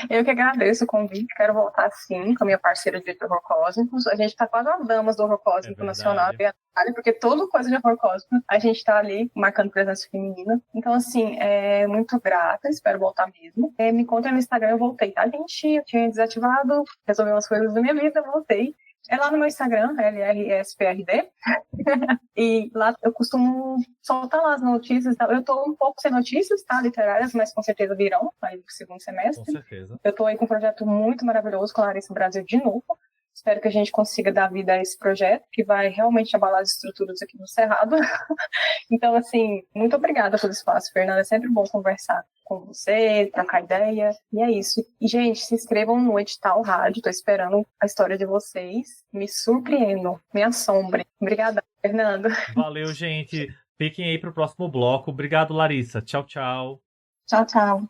Eu que agradeço o convite. Quero voltar, sim, com a minha parceira de horror cósmicos. A gente tá quase as damas do horror cósmico nacional, porque toda coisa de horror cósmico a gente tá ali marcando presença feminina. Então, assim, muito grata. Espero voltar mesmo. Me encontra no Instagram, eu voltei, tá, gente? Eu tinha desativado, resolvi umas coisas da minha vida, eu voltei. É lá no meu Instagram, LRSPRD. E lá eu costumo soltar lá as notícias. Eu tô um pouco sem notícias, tá? Literárias, mas com certeza virão aí pro segundo semestre. Com certeza. Eu tô aí com um projeto muito maravilhoso com a Larissa Brasil de novo. Espero que a gente consiga dar vida a esse projeto, que vai realmente abalar as estruturas aqui no Cerrado. Então, assim, muito obrigada pelo espaço, Fernanda. É sempre bom conversar com você, trocar ideia. E é isso. E, gente, se inscrevam no edital rádio. Tô esperando a história de vocês. Me surpreendam, me assombrem. Obrigada, Fernanda. Valeu, gente. Fiquem aí pro próximo bloco. Obrigado, Larissa. Tchau, tchau. Tchau, tchau.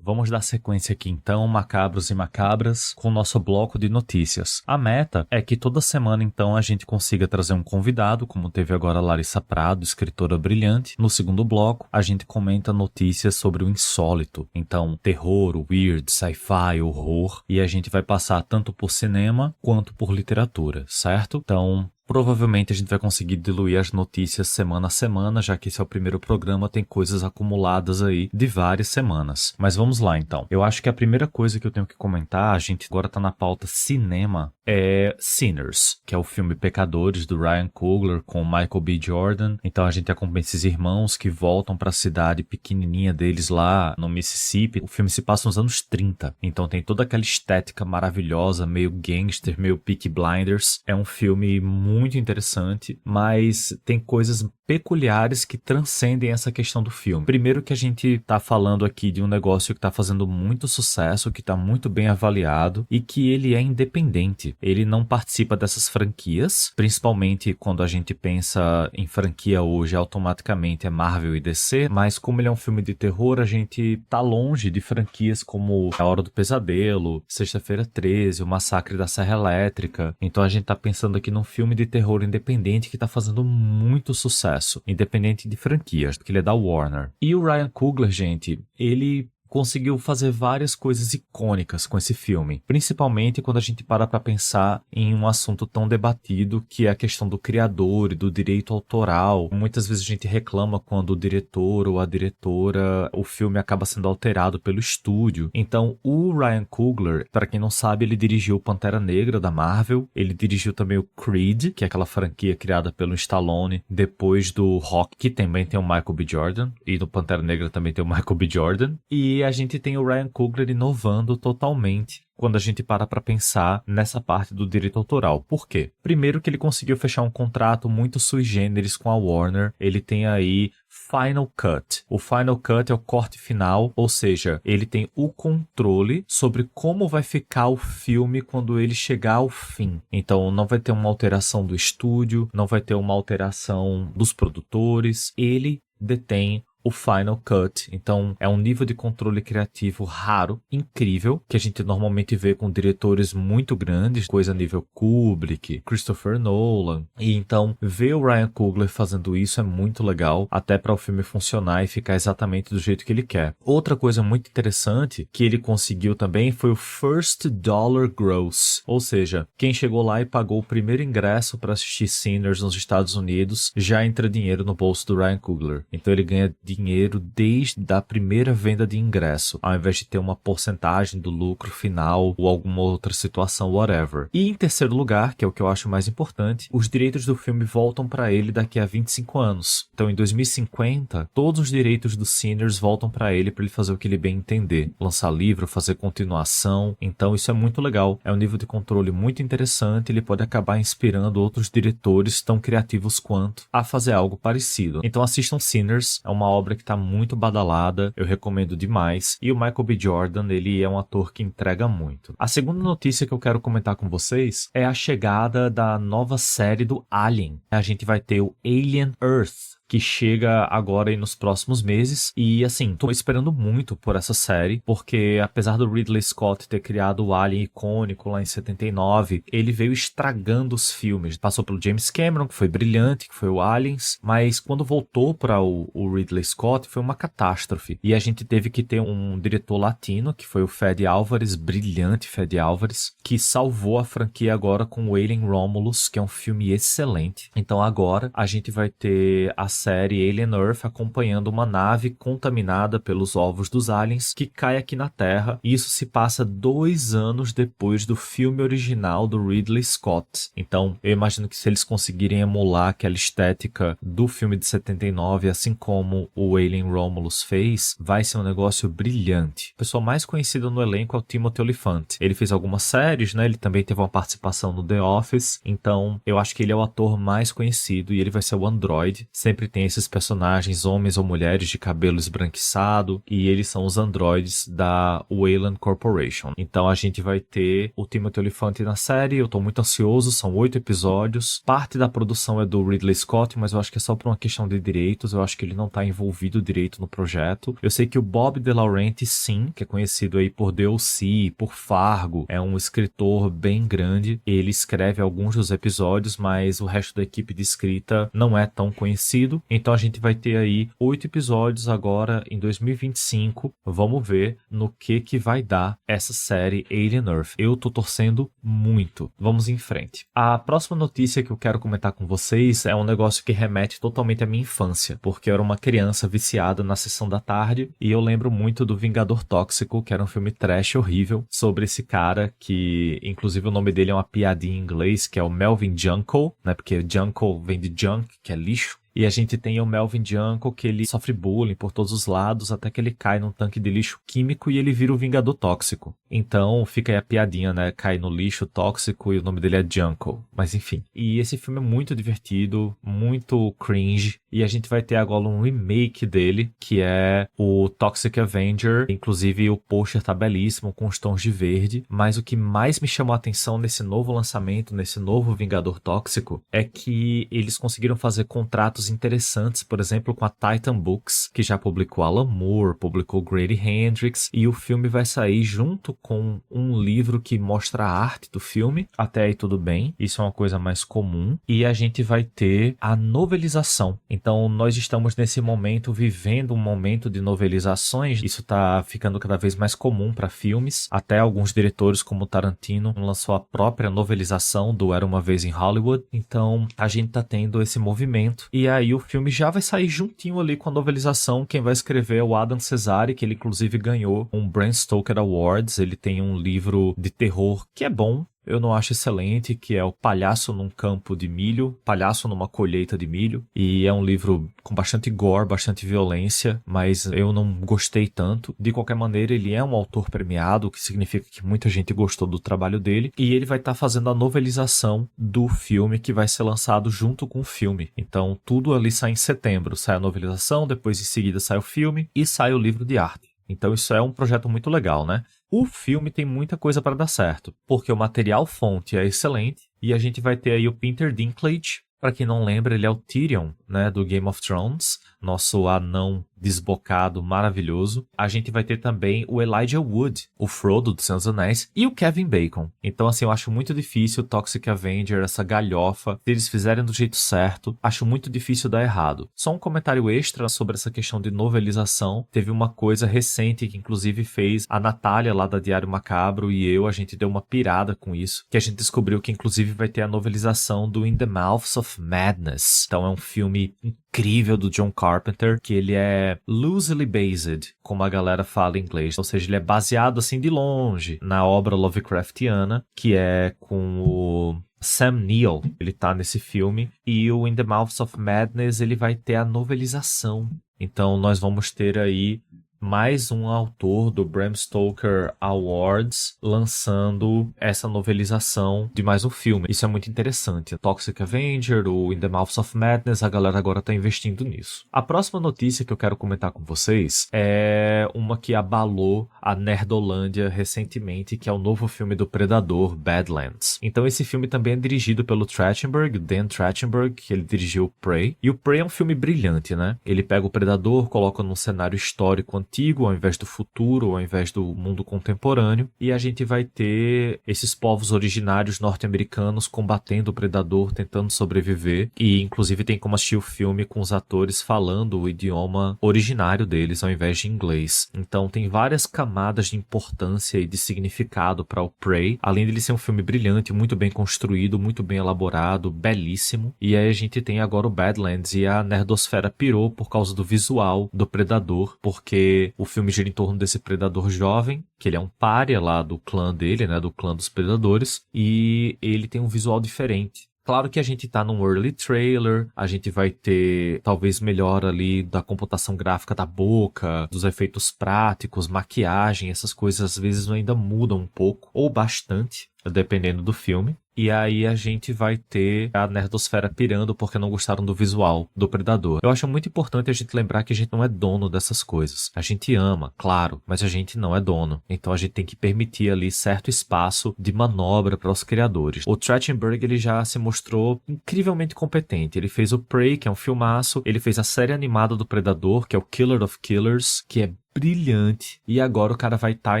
Vamos dar sequência aqui então, macabros e macabras, com o nosso bloco de notícias. A meta é que toda semana então a gente consiga trazer um convidado, como teve agora a Larissa Prado, escritora brilhante. No segundo bloco, a gente comenta notícias sobre o insólito. Então, terror, weird, sci-fi, horror. E a gente vai passar tanto por cinema quanto por literatura, certo? Então, provavelmente a gente vai conseguir diluir as notícias semana a semana, já que esse é o primeiro programa, tem coisas acumuladas aí de várias semanas. Mas vamos lá então. Eu acho que a primeira coisa que eu tenho que comentar, a gente agora tá na pauta cinema, é Sinners, que é o filme Pecadores do Ryan Coogler com Michael B. Jordan. Então a gente acompanha esses irmãos que voltam para a cidade pequenininha deles lá no Mississippi. O filme se passa nos anos 30, então tem toda aquela estética maravilhosa, meio gangster, meio Peaky Blinders. É um filme muito muito interessante, mas tem coisas peculiares que transcendem essa questão do filme. Primeiro que a gente tá falando aqui de um negócio que tá fazendo muito sucesso, que tá muito bem avaliado e que ele é independente. Ele não participa dessas franquias, principalmente quando a gente pensa em franquia hoje, automaticamente é Marvel e DC, mas como ele é um filme de terror, a gente tá longe de franquias como A Hora do Pesadelo, Sexta-feira 13, O Massacre da Serra Elétrica. Então a gente tá pensando aqui num filme de terror independente que tá fazendo muito sucesso, independente de franquias, porque ele é da Warner. E o Ryan Coogler, gente, ele conseguiu fazer várias coisas icônicas com esse filme, principalmente quando a gente para pra pensar em um assunto tão debatido que é a questão do criador e do direito autoral. Muitas vezes a gente reclama quando o diretor ou a diretora, o filme acaba sendo alterado pelo estúdio. Então o Ryan Coogler, para quem não sabe, ele dirigiu Pantera Negra da Marvel, ele dirigiu também o Creed, que é aquela franquia criada pelo Stallone depois do Rock, que também tem o Michael B. Jordan, e no Pantera Negra também tem o Michael B. Jordan, e a gente tem o Ryan Coogler inovando totalmente quando a gente para pra pensar nessa parte do direito autoral. Por quê? Primeiro que ele conseguiu fechar um contrato muito sui generis com a Warner. Ele tem aí Final Cut. O Final Cut é o corte final, ou seja, ele tem o controle sobre como vai ficar o filme quando ele chegar ao fim. Então não vai ter uma alteração do estúdio, não vai ter uma alteração dos produtores. Ele detém o Final Cut. Então é um nível de controle criativo raro, incrível, que a gente normalmente vê com diretores muito grandes, coisa nível Kubrick, Christopher Nolan. E então ver o Ryan Coogler fazendo isso é muito legal, até para o filme funcionar e ficar exatamente do jeito que ele quer. Outra coisa muito interessante que ele conseguiu também foi o First Dollar Gross, ou seja, quem chegou lá e pagou o primeiro ingresso para assistir Sinners nos Estados Unidos já entra dinheiro no bolso do Ryan Coogler. Então ele ganha dinheiro desde a primeira venda de ingresso, ao invés de ter uma porcentagem do lucro final ou alguma outra situação, whatever. E em terceiro lugar, que é o que eu acho mais importante, os direitos do filme voltam para ele daqui a 25 anos. Então em 2050, todos os direitos do Sinners voltam para ele fazer o que ele bem entender. Lançar livro, fazer continuação. Então isso é muito legal. É um nível de controle muito interessante, ele pode acabar inspirando outros diretores tão criativos quanto a fazer algo parecido. Então assistam Sinners, é uma obra que está muito badalada, eu recomendo demais, e o Michael B. Jordan, ele é um ator que entrega muito. A segunda notícia que eu quero comentar com vocês é a chegada da nova série do Alien. A gente vai ter o Alien Earth, que chega agora aí nos próximos meses, e assim, tô esperando muito por essa série, porque apesar do Ridley Scott ter criado o Alien icônico lá em 79, ele veio estragando os filmes. Passou pelo James Cameron, que foi brilhante, que foi o Aliens, mas quando voltou para o Ridley Scott, foi uma catástrofe. E a gente teve que ter um diretor latino, que foi o Fede Álvares, brilhante Fede Álvares, que salvou a franquia agora com o Alien Romulus, que é um filme excelente. Então agora a gente vai ter a série Alien Earth acompanhando uma nave contaminada pelos ovos dos aliens que cai aqui na Terra. E isso se passa 2 anos depois do filme original do Ridley Scott. Então eu imagino que se eles conseguirem emular aquela estética do filme de 79, assim como o Alien Romulus fez, vai ser um negócio brilhante. A pessoa mais conhecida no elenco é o Timothy Olyphant. Ele fez algumas séries, né? Ele também teve uma participação no The Office. Então eu acho que ele é o ator mais conhecido e ele vai ser o androide. Sempre tem esses personagens, homens ou mulheres de cabelo esbranquiçado, e eles são os androides da Wayland Corporation. Então a gente vai ter o Timothy Olyphant na série, eu tô muito ansioso, são 8 episódios. Parte da produção é do Ridley Scott, mas eu acho que é só por uma questão de direitos, eu acho que ele não tá envolvido direito no projeto. Eu sei que o Bob De Laurentiis, sim, que é conhecido aí por DLC, por Fargo, é um escritor bem grande, ele escreve alguns dos episódios, mas o resto da equipe de escrita não é tão conhecido. Então a gente vai ter aí 8 episódios agora em 2025. Vamos ver no que vai dar essa série Alien Earth. Eu tô torcendo muito. Vamos em frente. A próxima notícia que eu quero comentar com vocês é um negócio que remete totalmente à minha infância, porque eu era uma criança viciada na sessão da tarde e eu lembro muito do Vingador Tóxico, que era um filme trash horrível sobre esse cara que, inclusive, o nome dele é uma piadinha em inglês, que é o Melvin Junko, né? Porque Junko vem de junk, que é lixo. E a gente tem o Melvin Junko, que ele sofre bullying por todos os lados, até que ele cai num tanque de lixo químico e ele vira o Vingador Tóxico. Então fica aí a piadinha, né? Cai no lixo tóxico e o nome dele é Junko. Mas enfim. E esse filme é muito divertido, muito cringe. E a gente vai ter agora um remake dele, que é o Toxic Avenger. Inclusive o pôster tá belíssimo, com os tons de verde. Mas o que mais me chamou a atenção nesse novo lançamento, nesse novo Vingador Tóxico, é que eles conseguiram fazer contratos interessantes, por exemplo, com a Titan Books, que já publicou Alan Moore, publicou Grady Hendrix, e o filme vai sair junto com um livro que mostra a arte do filme. Até aí tudo bem, isso é uma coisa mais comum. E a gente vai ter a novelização. Então nós estamos nesse momento vivendo um momento de novelizações. Isso tá ficando cada vez mais comum para filmes. Até alguns diretores como Tarantino lançou a própria novelização do Era Uma Vez em Hollywood. Então a gente tá tendo esse movimento. E aí o filme já vai sair juntinho ali com a novelização. Quem vai escrever é o Adam Cesare, que ele inclusive ganhou um Bram Stoker Awards. Ele tem um livro de terror que é bom. Eu não acho excelente, que é o Palhaço num Campo de Milho, Palhaço numa Colheita de Milho, e é um livro com bastante gore, bastante violência, mas eu não gostei tanto. De qualquer maneira, ele é um autor premiado, o que significa que muita gente gostou do trabalho dele, e ele vai estar fazendo a novelização do filme que vai ser lançado junto com o filme. Então, tudo ali sai em setembro, sai a novelização, depois em seguida sai o filme e sai o livro de arte. Então isso é um projeto muito legal, né? O filme tem muita coisa para dar certo, porque o material fonte é excelente e a gente vai ter aí o Peter Dinklage. Para quem não lembra, ele é o Tyrion, né, do Game of Thrones, nosso anão desbocado maravilhoso. A gente vai ter também o Elijah Wood, o Frodo do Senhor dos Anéis, e o Kevin Bacon. Então, assim, eu acho muito difícil o Toxic Avenger, essa galhofa, se eles fizerem do jeito certo, acho muito difícil dar errado. Só um comentário extra sobre essa questão de novelização. Teve uma coisa recente que, inclusive, fez a Natália, lá da Diário Macabro, e eu, a gente deu uma pirada com isso, que a gente descobriu que, inclusive, vai ter a novelização do In the Mouths of Madness. Então, é um filme incrível do John Carpenter, que ele é loosely based, como a galera fala em inglês, ou seja, ele é baseado assim de longe na obra Lovecraftiana, que é com o Sam Neill, ele tá nesse filme, e o In the Mouths of Madness ele vai ter a novelização. Então nós vamos ter aí mais um autor do Bram Stoker Awards lançando essa novelização de mais um filme. Isso é muito interessante. O Toxic Avenger, o In the Mouths of Madness, a galera agora tá investindo nisso. A próxima notícia que eu quero comentar com vocês é uma que abalou a Nerdolândia recentemente, que é o novo filme do Predador, Badlands. Então esse filme também é dirigido pelo Trachtenberg, Dan Trachtenberg, que ele dirigiu o Prey. E o Prey é um filme brilhante, né? Ele pega o Predador, coloca num cenário histórico antigo, ao invés do futuro, ao invés do mundo contemporâneo, e a gente vai ter esses povos originários norte-americanos combatendo o predador, tentando sobreviver, e inclusive tem como assistir o filme com os atores falando o idioma originário deles, ao invés de inglês. Então tem várias camadas de importância e de significado para o Prey, além de ele ser um filme brilhante, muito bem construído, muito bem elaborado, belíssimo, e aí a gente tem agora o Badlands, e a nerdosfera pirou por causa do visual do predador, porque o filme gira em torno desse predador jovem, que ele é um pária lá do clã dele, né, do clã dos predadores, e ele tem um visual diferente. Claro que a gente tá num early trailer, a gente vai ter talvez melhora ali da computação gráfica da boca, dos efeitos práticos, maquiagem, essas coisas às vezes ainda mudam um pouco, ou bastante, dependendo do filme. E aí a gente vai ter a nerdosfera pirando porque não gostaram do visual do Predador. Eu acho muito importante a gente lembrar que a gente não é dono dessas coisas. A gente ama, claro, mas a gente não é dono. Então a gente tem que permitir ali certo espaço de manobra para os criadores. O Trachtenberg, ele já se mostrou incrivelmente competente. Ele fez o Prey, que é um filmaço. Ele fez a série animada do Predador, que é o Killer of Killers, que é brilhante, e agora o cara vai estar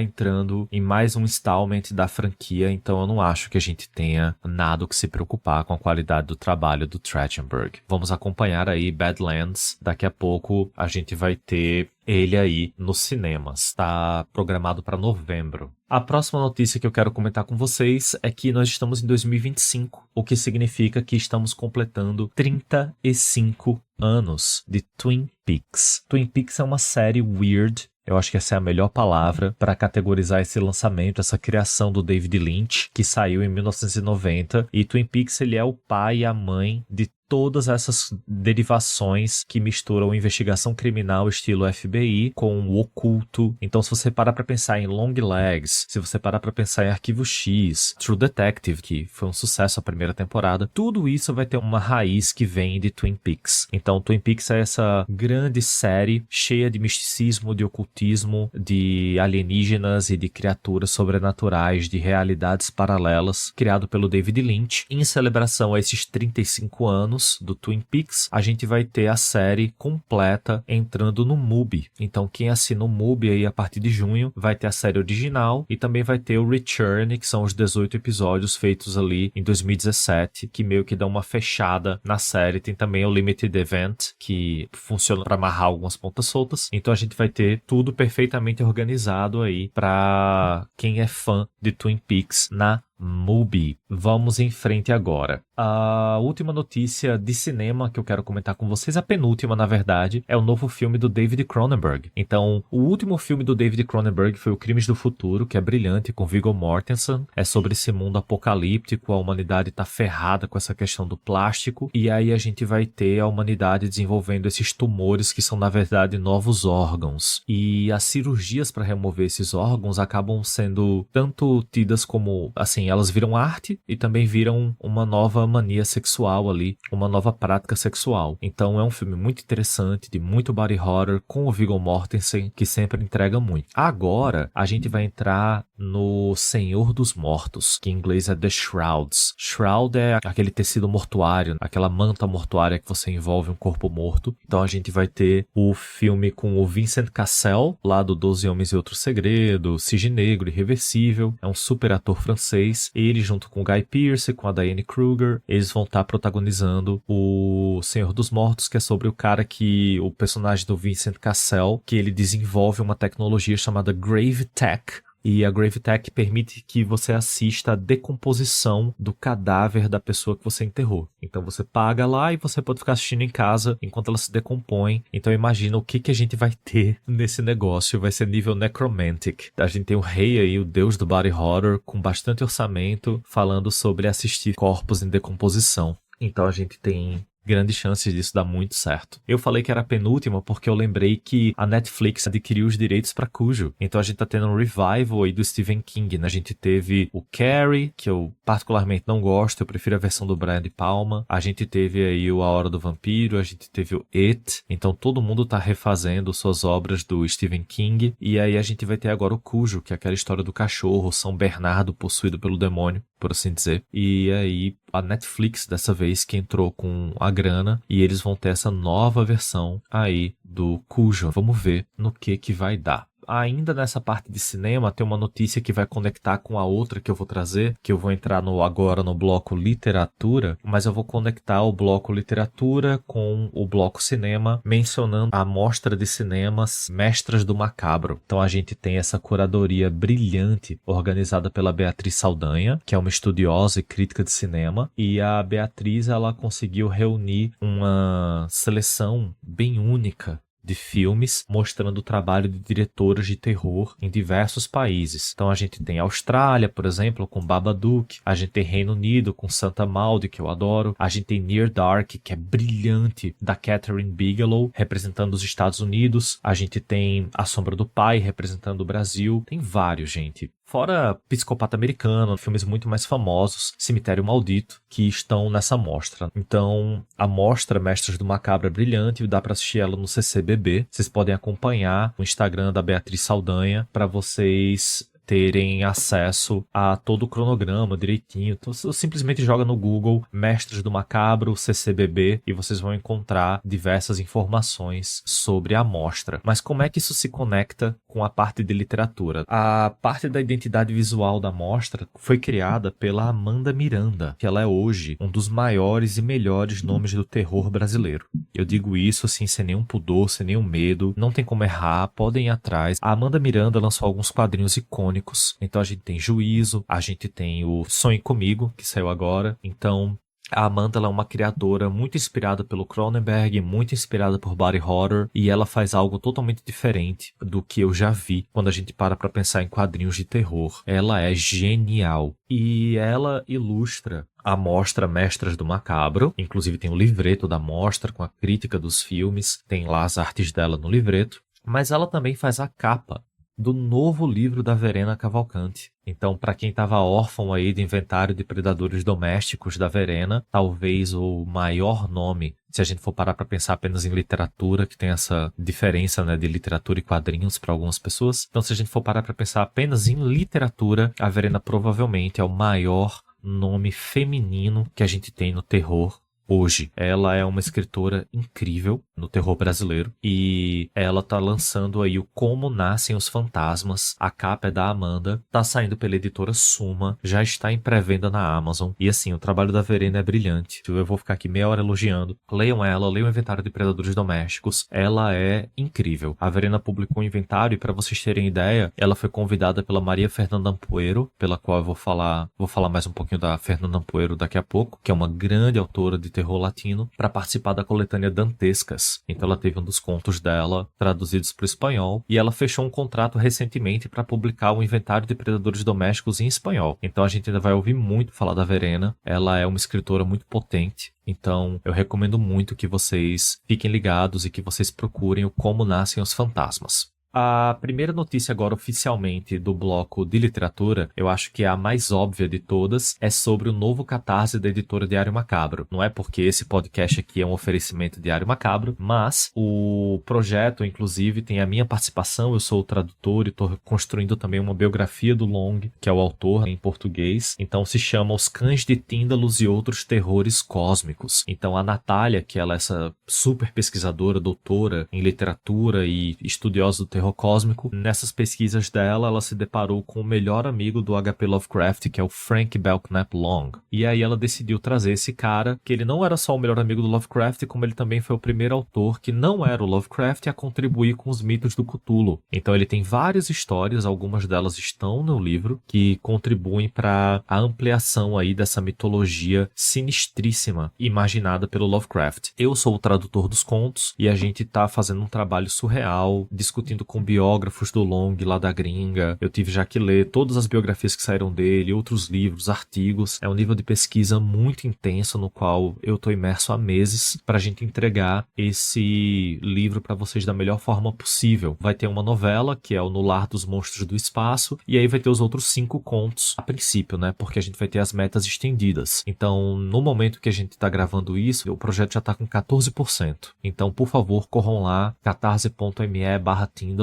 entrando em mais um installment da franquia, então eu não acho que a gente tenha nada o que se preocupar com a qualidade do trabalho do Trachtenberg. Vamos acompanhar aí Badlands, daqui a pouco a gente vai ter ele aí nos cinemas, está programado para novembro. A próxima notícia que eu quero comentar com vocês é que nós estamos em 2025, o que significa que estamos completando 35 anos de Twin Peaks. Twin Peaks é uma série weird, eu acho que essa é a melhor palavra para categorizar esse lançamento, essa criação do David Lynch, que saiu em 1990. E Twin Peaks, ele é o pai e a mãe de todas essas derivações que misturam investigação criminal estilo FBI com o oculto. Então, se você parar pra pensar em Longlegs, se você parar pra pensar em Arquivo X, True Detective, que foi um sucesso a primeira temporada, tudo isso vai ter uma raiz que vem de Twin Peaks. Então, Twin Peaks é essa grande série cheia de misticismo, de ocultismo, de alienígenas e de criaturas sobrenaturais, de realidades paralelas, criado pelo David Lynch. Em celebração a esses 35 anos do Twin Peaks, a gente vai ter a série completa entrando no MUBI. Então, quem assina o MUBI aí a partir de junho vai ter a série original e também vai ter o Return, que são os 18 episódios feitos ali em 2017, que meio que dão uma fechada na série. Tem também o Limited Event, que funciona para amarrar algumas pontas soltas. Então, a gente vai ter tudo perfeitamente organizado aí para quem é fã de Twin Peaks na MUBI. Vamos em frente agora. A última notícia de cinema que eu quero comentar com vocês, a penúltima na verdade, é o novo filme do David Cronenberg. Então, o último filme do David Cronenberg foi o Crimes do Futuro, que é brilhante, com Viggo Mortensen. É sobre esse mundo apocalíptico, a humanidade tá ferrada com essa questão do plástico, e aí a gente vai ter a humanidade desenvolvendo esses tumores que são na verdade novos órgãos. E as cirurgias para remover esses órgãos acabam sendo tanto tidas como, assim, elas viram arte e também viram uma nova mania sexual ali, uma nova prática sexual. Então é um filme muito interessante, de muito body horror, com o Viggo Mortensen, que sempre entrega muito. Agora, a gente vai entrar no Senhor dos Mortos, que em inglês é The Shrouds. Shroud é aquele tecido mortuário, aquela manta mortuária que você envolve um corpo morto. Então a gente vai ter o filme com o Vincent Cassel, lá do 12 Homens e Outro Segredo, Cisne Negro, Irreversível. É um super ator francês. Ele, junto com o Guy Pearce, com a Diane Kruger, eles vão estar protagonizando o Senhor dos Mortos, que é sobre o cara que, o personagem do Vincent Cassel, que ele desenvolve uma tecnologia chamada Grave Tech. E a Grave Tech permite que você assista a decomposição do cadáver da pessoa que você enterrou. Então você paga lá e você pode ficar assistindo em casa enquanto ela se decompõe. Então imagina o que a gente vai ter nesse negócio. Vai ser nível Necromantic. A gente tem o rei aí, o deus do body horror, com bastante orçamento, falando sobre assistir corpos em decomposição. Então a gente tem grandes chances disso dar muito certo. Eu falei que era a penúltima porque eu lembrei que a Netflix adquiriu os direitos para Cujo. Então a gente tá tendo um revival aí do Stephen King, né? A gente teve o Carrie, que eu particularmente não gosto, eu prefiro a versão do Brian De Palma. A gente teve aí o A Hora do Vampiro, a gente teve o It. Então todo mundo tá refazendo suas obras do Stephen King. E aí a gente vai ter agora o Cujo, que é aquela história do cachorro, São Bernardo possuído pelo demônio, por assim dizer. E aí a Netflix, dessa vez, que entrou com a grana, e eles vão ter essa nova versão aí do Cujo. Vamos ver no que vai dar. Ainda nessa parte de cinema, tem uma notícia que vai conectar com a outra que eu vou trazer, que eu vou entrar agora no bloco literatura, mas eu vou conectar o bloco literatura com o bloco cinema, mencionando a mostra de cinemas Mestras do Macabro. Então a gente tem essa curadoria brilhante, organizada pela Beatriz Saldanha, que é uma estudiosa e crítica de cinema, e a Beatriz, ela conseguiu reunir uma seleção bem única de filmes, mostrando o trabalho de diretoras de terror em diversos países. Então a gente tem Austrália, por exemplo, com Babadook. A gente tem Reino Unido com Santa Maud, que eu adoro. A gente tem Near Dark, que é brilhante, da Catherine Bigelow, representando os Estados Unidos. A gente tem A Sombra do Pai, representando o Brasil. Tem vários, gente. Fora Psicopata Americano, filmes muito mais famosos, Cemitério Maldito, que estão nessa mostra. Então, a mostra Mestras do Macabro é brilhante, dá para assistir ela no CCBB. Vocês podem acompanhar o Instagram da Beatriz Saldanha para vocês terem acesso a todo o cronograma direitinho. Então, você simplesmente joga no Google Mestres do Macabro, CCBB, e vocês vão encontrar diversas informações sobre a mostra. Mas como é que isso se conecta com a parte de literatura? A parte da identidade visual da mostra foi criada pela Amanda Miranda, que ela é hoje um dos maiores e melhores nomes do terror brasileiro. Eu digo isso assim, sem nenhum pudor, sem nenhum medo, não tem como errar, podem ir atrás. A Amanda Miranda lançou alguns quadrinhos icônicos. Então a gente tem Juízo, a gente tem o Sonhe Comigo, que saiu agora. Então A Amanda, ela é uma criadora muito inspirada pelo Cronenberg, muito inspirada por body horror, e ela faz algo totalmente diferente do que eu já vi quando a gente para pra pensar em quadrinhos de terror. Ela é genial. E ela ilustra a mostra Mestras do Macabro, inclusive tem o livreto da mostra com a crítica dos filmes, tem lá as artes dela no livreto, mas ela também faz a capa do novo livro da Verena Cavalcante. Então, para quem estava órfão aí do inventário de predadores domésticos da Verena, talvez o maior nome, se a gente for parar para pensar apenas em literatura, que tem essa diferença, né, de literatura e quadrinhos para algumas pessoas. Então, se a gente for parar para pensar apenas em literatura, a Verena provavelmente é o maior nome feminino que a gente tem no terror hoje. Ela é uma escritora incrível no terror brasileiro e ela tá lançando aí o Como Nascem os Fantasmas. A capa é da Amanda, tá saindo pela editora Suma, já está em pré-venda na Amazon. E assim, o trabalho da Verena é brilhante. Eu vou ficar aqui meia hora elogiando. Leiam ela, leiam o Inventário de Predadores Domésticos. Ela é incrível. A Verena publicou um inventário e, para vocês terem ideia, ela foi convidada pela Maria Fernanda Ampuero, pela qual eu vou falar mais um pouquinho da Fernanda Ampuero daqui a pouco, que é uma grande autora de terror latino, para participar da coletânea Dantescas. Então ela teve um dos contos dela traduzidos para o espanhol e ela fechou um contrato recentemente para publicar o Inventário de Predadores Domésticos em espanhol. Então a gente ainda vai ouvir muito falar da Verena. Ela é uma escritora muito potente. Então eu recomendo muito que vocês fiquem ligados e que vocês procurem o Como Nascem os Fantasmas. A primeira notícia agora oficialmente do bloco de literatura, eu acho que é a mais óbvia de todas, é sobre o novo Catarse da editora Diário Macabro. Não é porque esse podcast aqui é um oferecimento Diário Macabro, mas o projeto, inclusive, tem a minha participação, eu sou o tradutor e estou construindo também uma biografia do Long, que é o autor em português. Então se chama Os Cães de Tíndalos e Outros Terrores Cósmicos. Então a Natália, que ela é essa super pesquisadora, doutora em literatura e estudiosa do terror cósmico, nessas pesquisas dela, ela se deparou com o melhor amigo do H.P. Lovecraft, que é o Frank Belknap Long. E aí ela decidiu trazer esse cara, que ele não era só o melhor amigo do Lovecraft, como ele também foi o primeiro autor que não era o Lovecraft a contribuir com os mitos do Cthulhu. Então ele tem várias histórias, algumas delas estão no livro, que contribuem para a ampliação aí dessa mitologia sinistríssima imaginada pelo Lovecraft. Eu sou o tradutor dos contos e a gente tá fazendo um trabalho surreal, discutindo com biógrafos do Long lá da gringa. Eu tive já que ler todas as biografias que saíram dele, outros livros, artigos. É um nível de pesquisa muito intenso no qual eu tô imerso há meses pra gente entregar esse livro pra vocês da melhor forma possível. Vai ter uma novela, que é o No Lar dos Monstros do Espaço, e aí vai ter os outros 5 contos a princípio, né? Porque a gente vai ter as metas estendidas. Então, no momento que a gente tá gravando isso, o projeto já tá com 14%. Então, por favor, corram lá, catarse.me/Tíndalos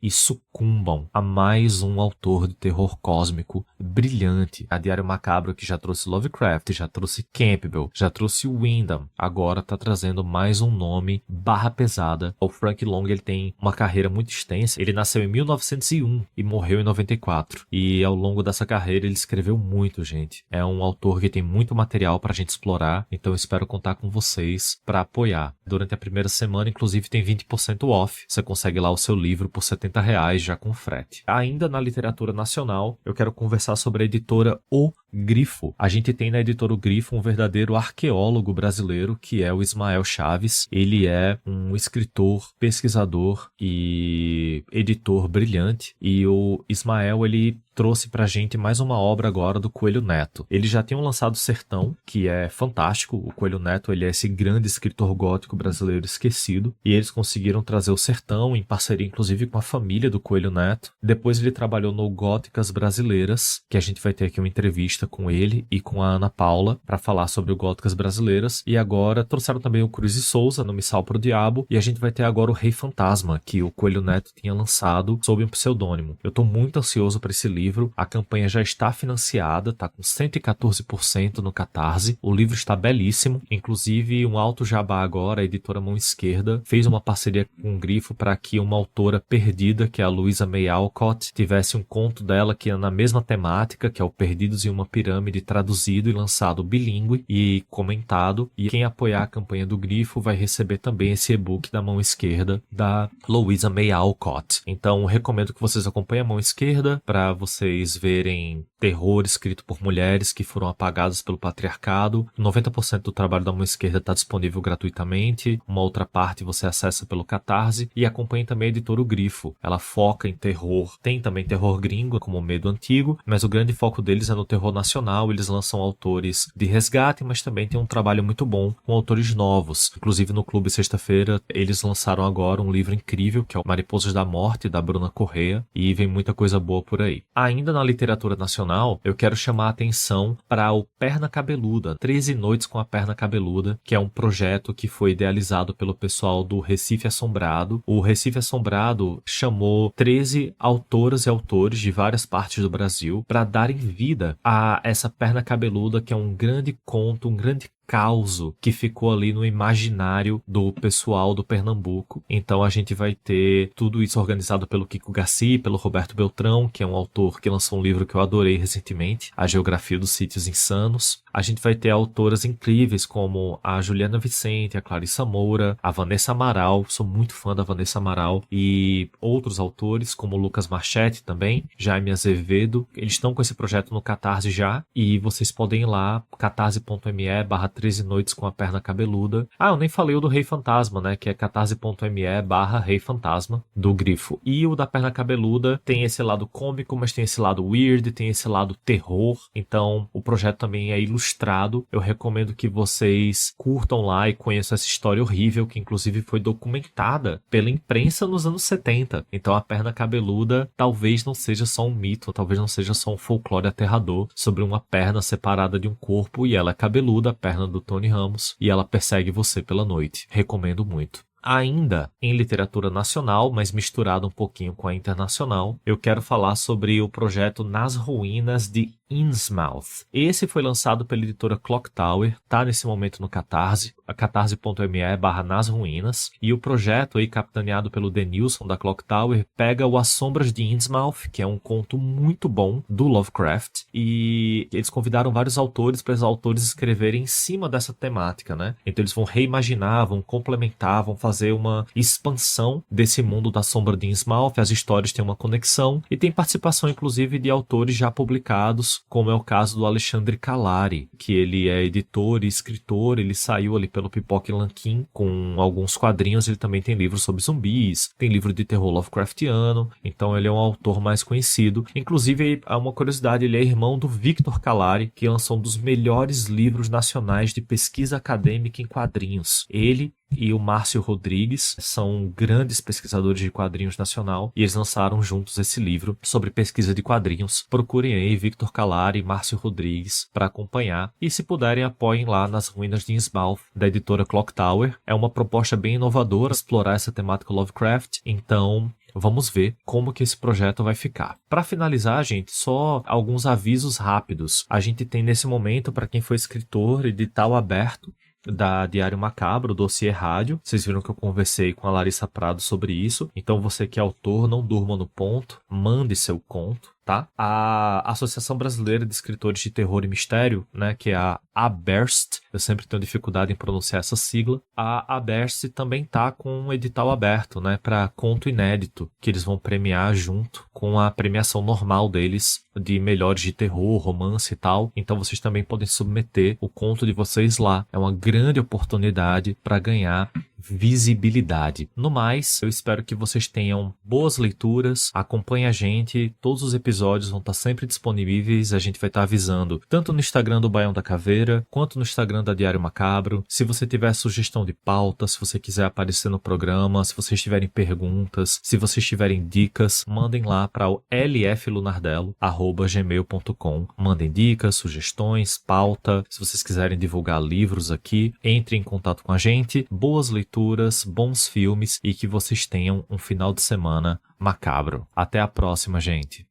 e sucumbam a mais um autor de terror cósmico brilhante. A Diário Macabro, que já trouxe Lovecraft, já trouxe Campbell, já trouxe Wyndham, agora tá trazendo mais um nome barra pesada. O Frank Long, ele tem uma carreira muito extensa. Ele nasceu em 1901 e morreu em 94. E ao longo dessa carreira ele escreveu muito, gente. É um autor que tem muito material pra gente explorar, então eu espero contar com vocês pra apoiar. Durante a primeira semana, inclusive, tem 20% off. Você consegue lá o seu livro por R$70 já com frete. Ainda na literatura nacional, eu quero conversar sobre a editora O Grifo. A gente tem na editora O Grifo um verdadeiro arqueólogo brasileiro, que é o Ismael Chaves. Ele é um escritor, pesquisador e editor brilhante. E o Ismael, ele trouxe pra gente mais uma obra agora do Coelho Neto. Eles já tinham lançado Sertão, que é fantástico. O Coelho Neto, ele é esse grande escritor gótico brasileiro esquecido. E eles conseguiram trazer o Sertão, em parceria inclusive com a família do Coelho Neto. Depois ele trabalhou no Góticas Brasileiras, que a gente vai ter aqui uma entrevista com ele e com a Ana Paula para falar sobre o Góticas Brasileiras. E agora trouxeram também o Cruz e Souza no Missal pro Diabo. E a gente vai ter agora o Rei Fantasma, que o Coelho Neto tinha lançado sob um pseudônimo. Eu tô muito ansioso para esse livro. A campanha já está financiada, tá com 114% no Catarse. O livro está belíssimo. Inclusive, um alto jabá agora, a editora Mão Esquerda fez uma parceria com o Grifo para que uma autora perdida, que é a Louisa May Alcott, tivesse um conto dela que é na mesma temática, que é o Perdidos em uma Pirâmide traduzido e lançado bilíngue e comentado. E quem apoiar a campanha do Grifo vai receber também esse e-book da mão esquerda da Louisa May Alcott. Então, recomendo que vocês acompanhem a mão esquerda para vocês verem terror escrito por mulheres que foram apagadas pelo patriarcado. 90% do trabalho da mão esquerda está disponível gratuitamente. Uma outra parte você acessa pelo Catarse. E acompanhe também a editora O Grifo. Ela foca em terror. Tem também terror gringo, como o Medo Antigo, mas o grande foco deles é no terror nacional. Eles lançam autores de resgate, mas também tem um trabalho muito bom com autores novos. Inclusive no Clube Sexta-feira, eles lançaram agora um livro incrível, que é o Mariposas da Morte, da Bruna Correia, e vem muita coisa boa por aí. Ainda na literatura nacional, eu quero chamar a atenção para o Perna Cabeluda, 13 Noites com a Perna Cabeluda, que é um projeto que foi idealizado pelo pessoal do Recife Assombrado. O Recife Assombrado chamou 13 autoras e autores de várias partes do Brasil para darem vida a essa perna cabeluda, que é um grande conto, um grande causo que ficou ali no imaginário do pessoal do Pernambuco. Então a gente vai ter tudo isso organizado pelo Kiko Garcia, pelo Roberto Beltrão, que é um autor que lançou um livro que eu adorei recentemente, A Geografia dos Sítios Insanos. A gente vai ter autoras incríveis como a Juliana Vicente, a Clarissa Moura, a Vanessa Amaral, sou muito fã da Vanessa Amaral, e outros autores como Lucas Marchetti também, Jaime Azevedo. Eles estão com esse projeto no Catarse já, e vocês podem ir lá, catarse.me/13 Noites com a Perna Cabeluda. Eu nem falei o do Rei Fantasma, né, que é catarse.me/Rei Fantasma, do Grifo. E o da Perna Cabeluda tem esse lado cômico, mas tem esse lado weird, tem esse lado terror. Então, o projeto também é ilustrado. Eu recomendo que vocês curtam lá e conheçam essa história horrível, que inclusive foi documentada pela imprensa nos anos 70. Então, a Perna Cabeluda talvez não seja só um mito, talvez não seja só um folclore aterrador sobre uma perna separada de um corpo, e ela é cabeluda, a perna do Tony Ramos, e ela persegue você pela noite. Recomendo muito. Ainda em literatura nacional, mas misturado um pouquinho com a internacional, eu quero falar sobre o projeto Nas Ruínas de Innsmouth. Esse foi lançado pela editora Clock Tower, tá nesse momento no Catarse, catarse.me/Nas Ruínas, e o projeto aí, capitaneado pelo Denilson da Clock Tower, pega o As Sombras de Innsmouth, que é um conto muito bom do Lovecraft, e eles convidaram vários autores para os autores escreverem em cima dessa temática, né? Então eles vão reimaginar, vão complementar, vão fazer uma expansão desse mundo da Sombra de Innsmouth. As histórias têm uma conexão e tem participação inclusive de autores já publicados, como é o caso do Alexandre Calari, que ele é editor e escritor. Ele saiu ali pelo Pipoca e Nanquim com alguns quadrinhos. Ele também tem livros sobre zumbis, tem livro de terror Lovecraftiano, então ele é um autor mais conhecido. Inclusive, há uma curiosidade, ele é irmão do Victor Calari, que lançou um dos melhores livros nacionais de pesquisa acadêmica em quadrinhos. Ele e o Márcio Rodrigues são grandes pesquisadores de quadrinhos nacional, e eles lançaram juntos esse livro sobre pesquisa de quadrinhos. Procurem aí Victor Calari e Márcio Rodrigues para acompanhar, e se puderem apoiem lá Nas Ruínas de Innsmouth, da editora Clock Tower. É uma proposta bem inovadora explorar essa temática Lovecraft, então vamos ver como que esse projeto vai ficar. Para finalizar, gente, só alguns avisos rápidos. A gente tem nesse momento, para quem for escritor, edital aberto da Diário Macabro, Dossiê Rádio. Vocês viram que eu conversei com a Larissa Prado sobre isso. Então você que é autor, não durma no ponto, mande seu conto, tá? A Associação Brasileira de Escritores de Terror e Mistério, né, que é a ABERST, eu sempre tenho dificuldade em pronunciar essa sigla. A ABERST também tá com um edital aberto, né, para conto inédito, que eles vão premiar junto com a premiação normal deles de melhores de terror, romance e tal. Então vocês também podem submeter o conto de vocês lá. É uma grande oportunidade para ganhar visibilidade. No mais, eu espero que vocês tenham boas leituras. Acompanhe a gente, todos os episódios vão estar sempre disponíveis. A gente vai estar avisando tanto no Instagram do Baião da Caveira, quanto no Instagram da Diário Macabro. Se você tiver sugestão de pauta, se você quiser aparecer no programa, se vocês tiverem perguntas, se vocês tiverem dicas, mandem lá para o lflunardelo@gmail.com. Mandem dicas, sugestões, pauta. Se vocês quiserem divulgar livros aqui, entrem em contato com a gente. Boas leituras, bons filmes, e que vocês tenham um final de semana macabro. Até a próxima, gente.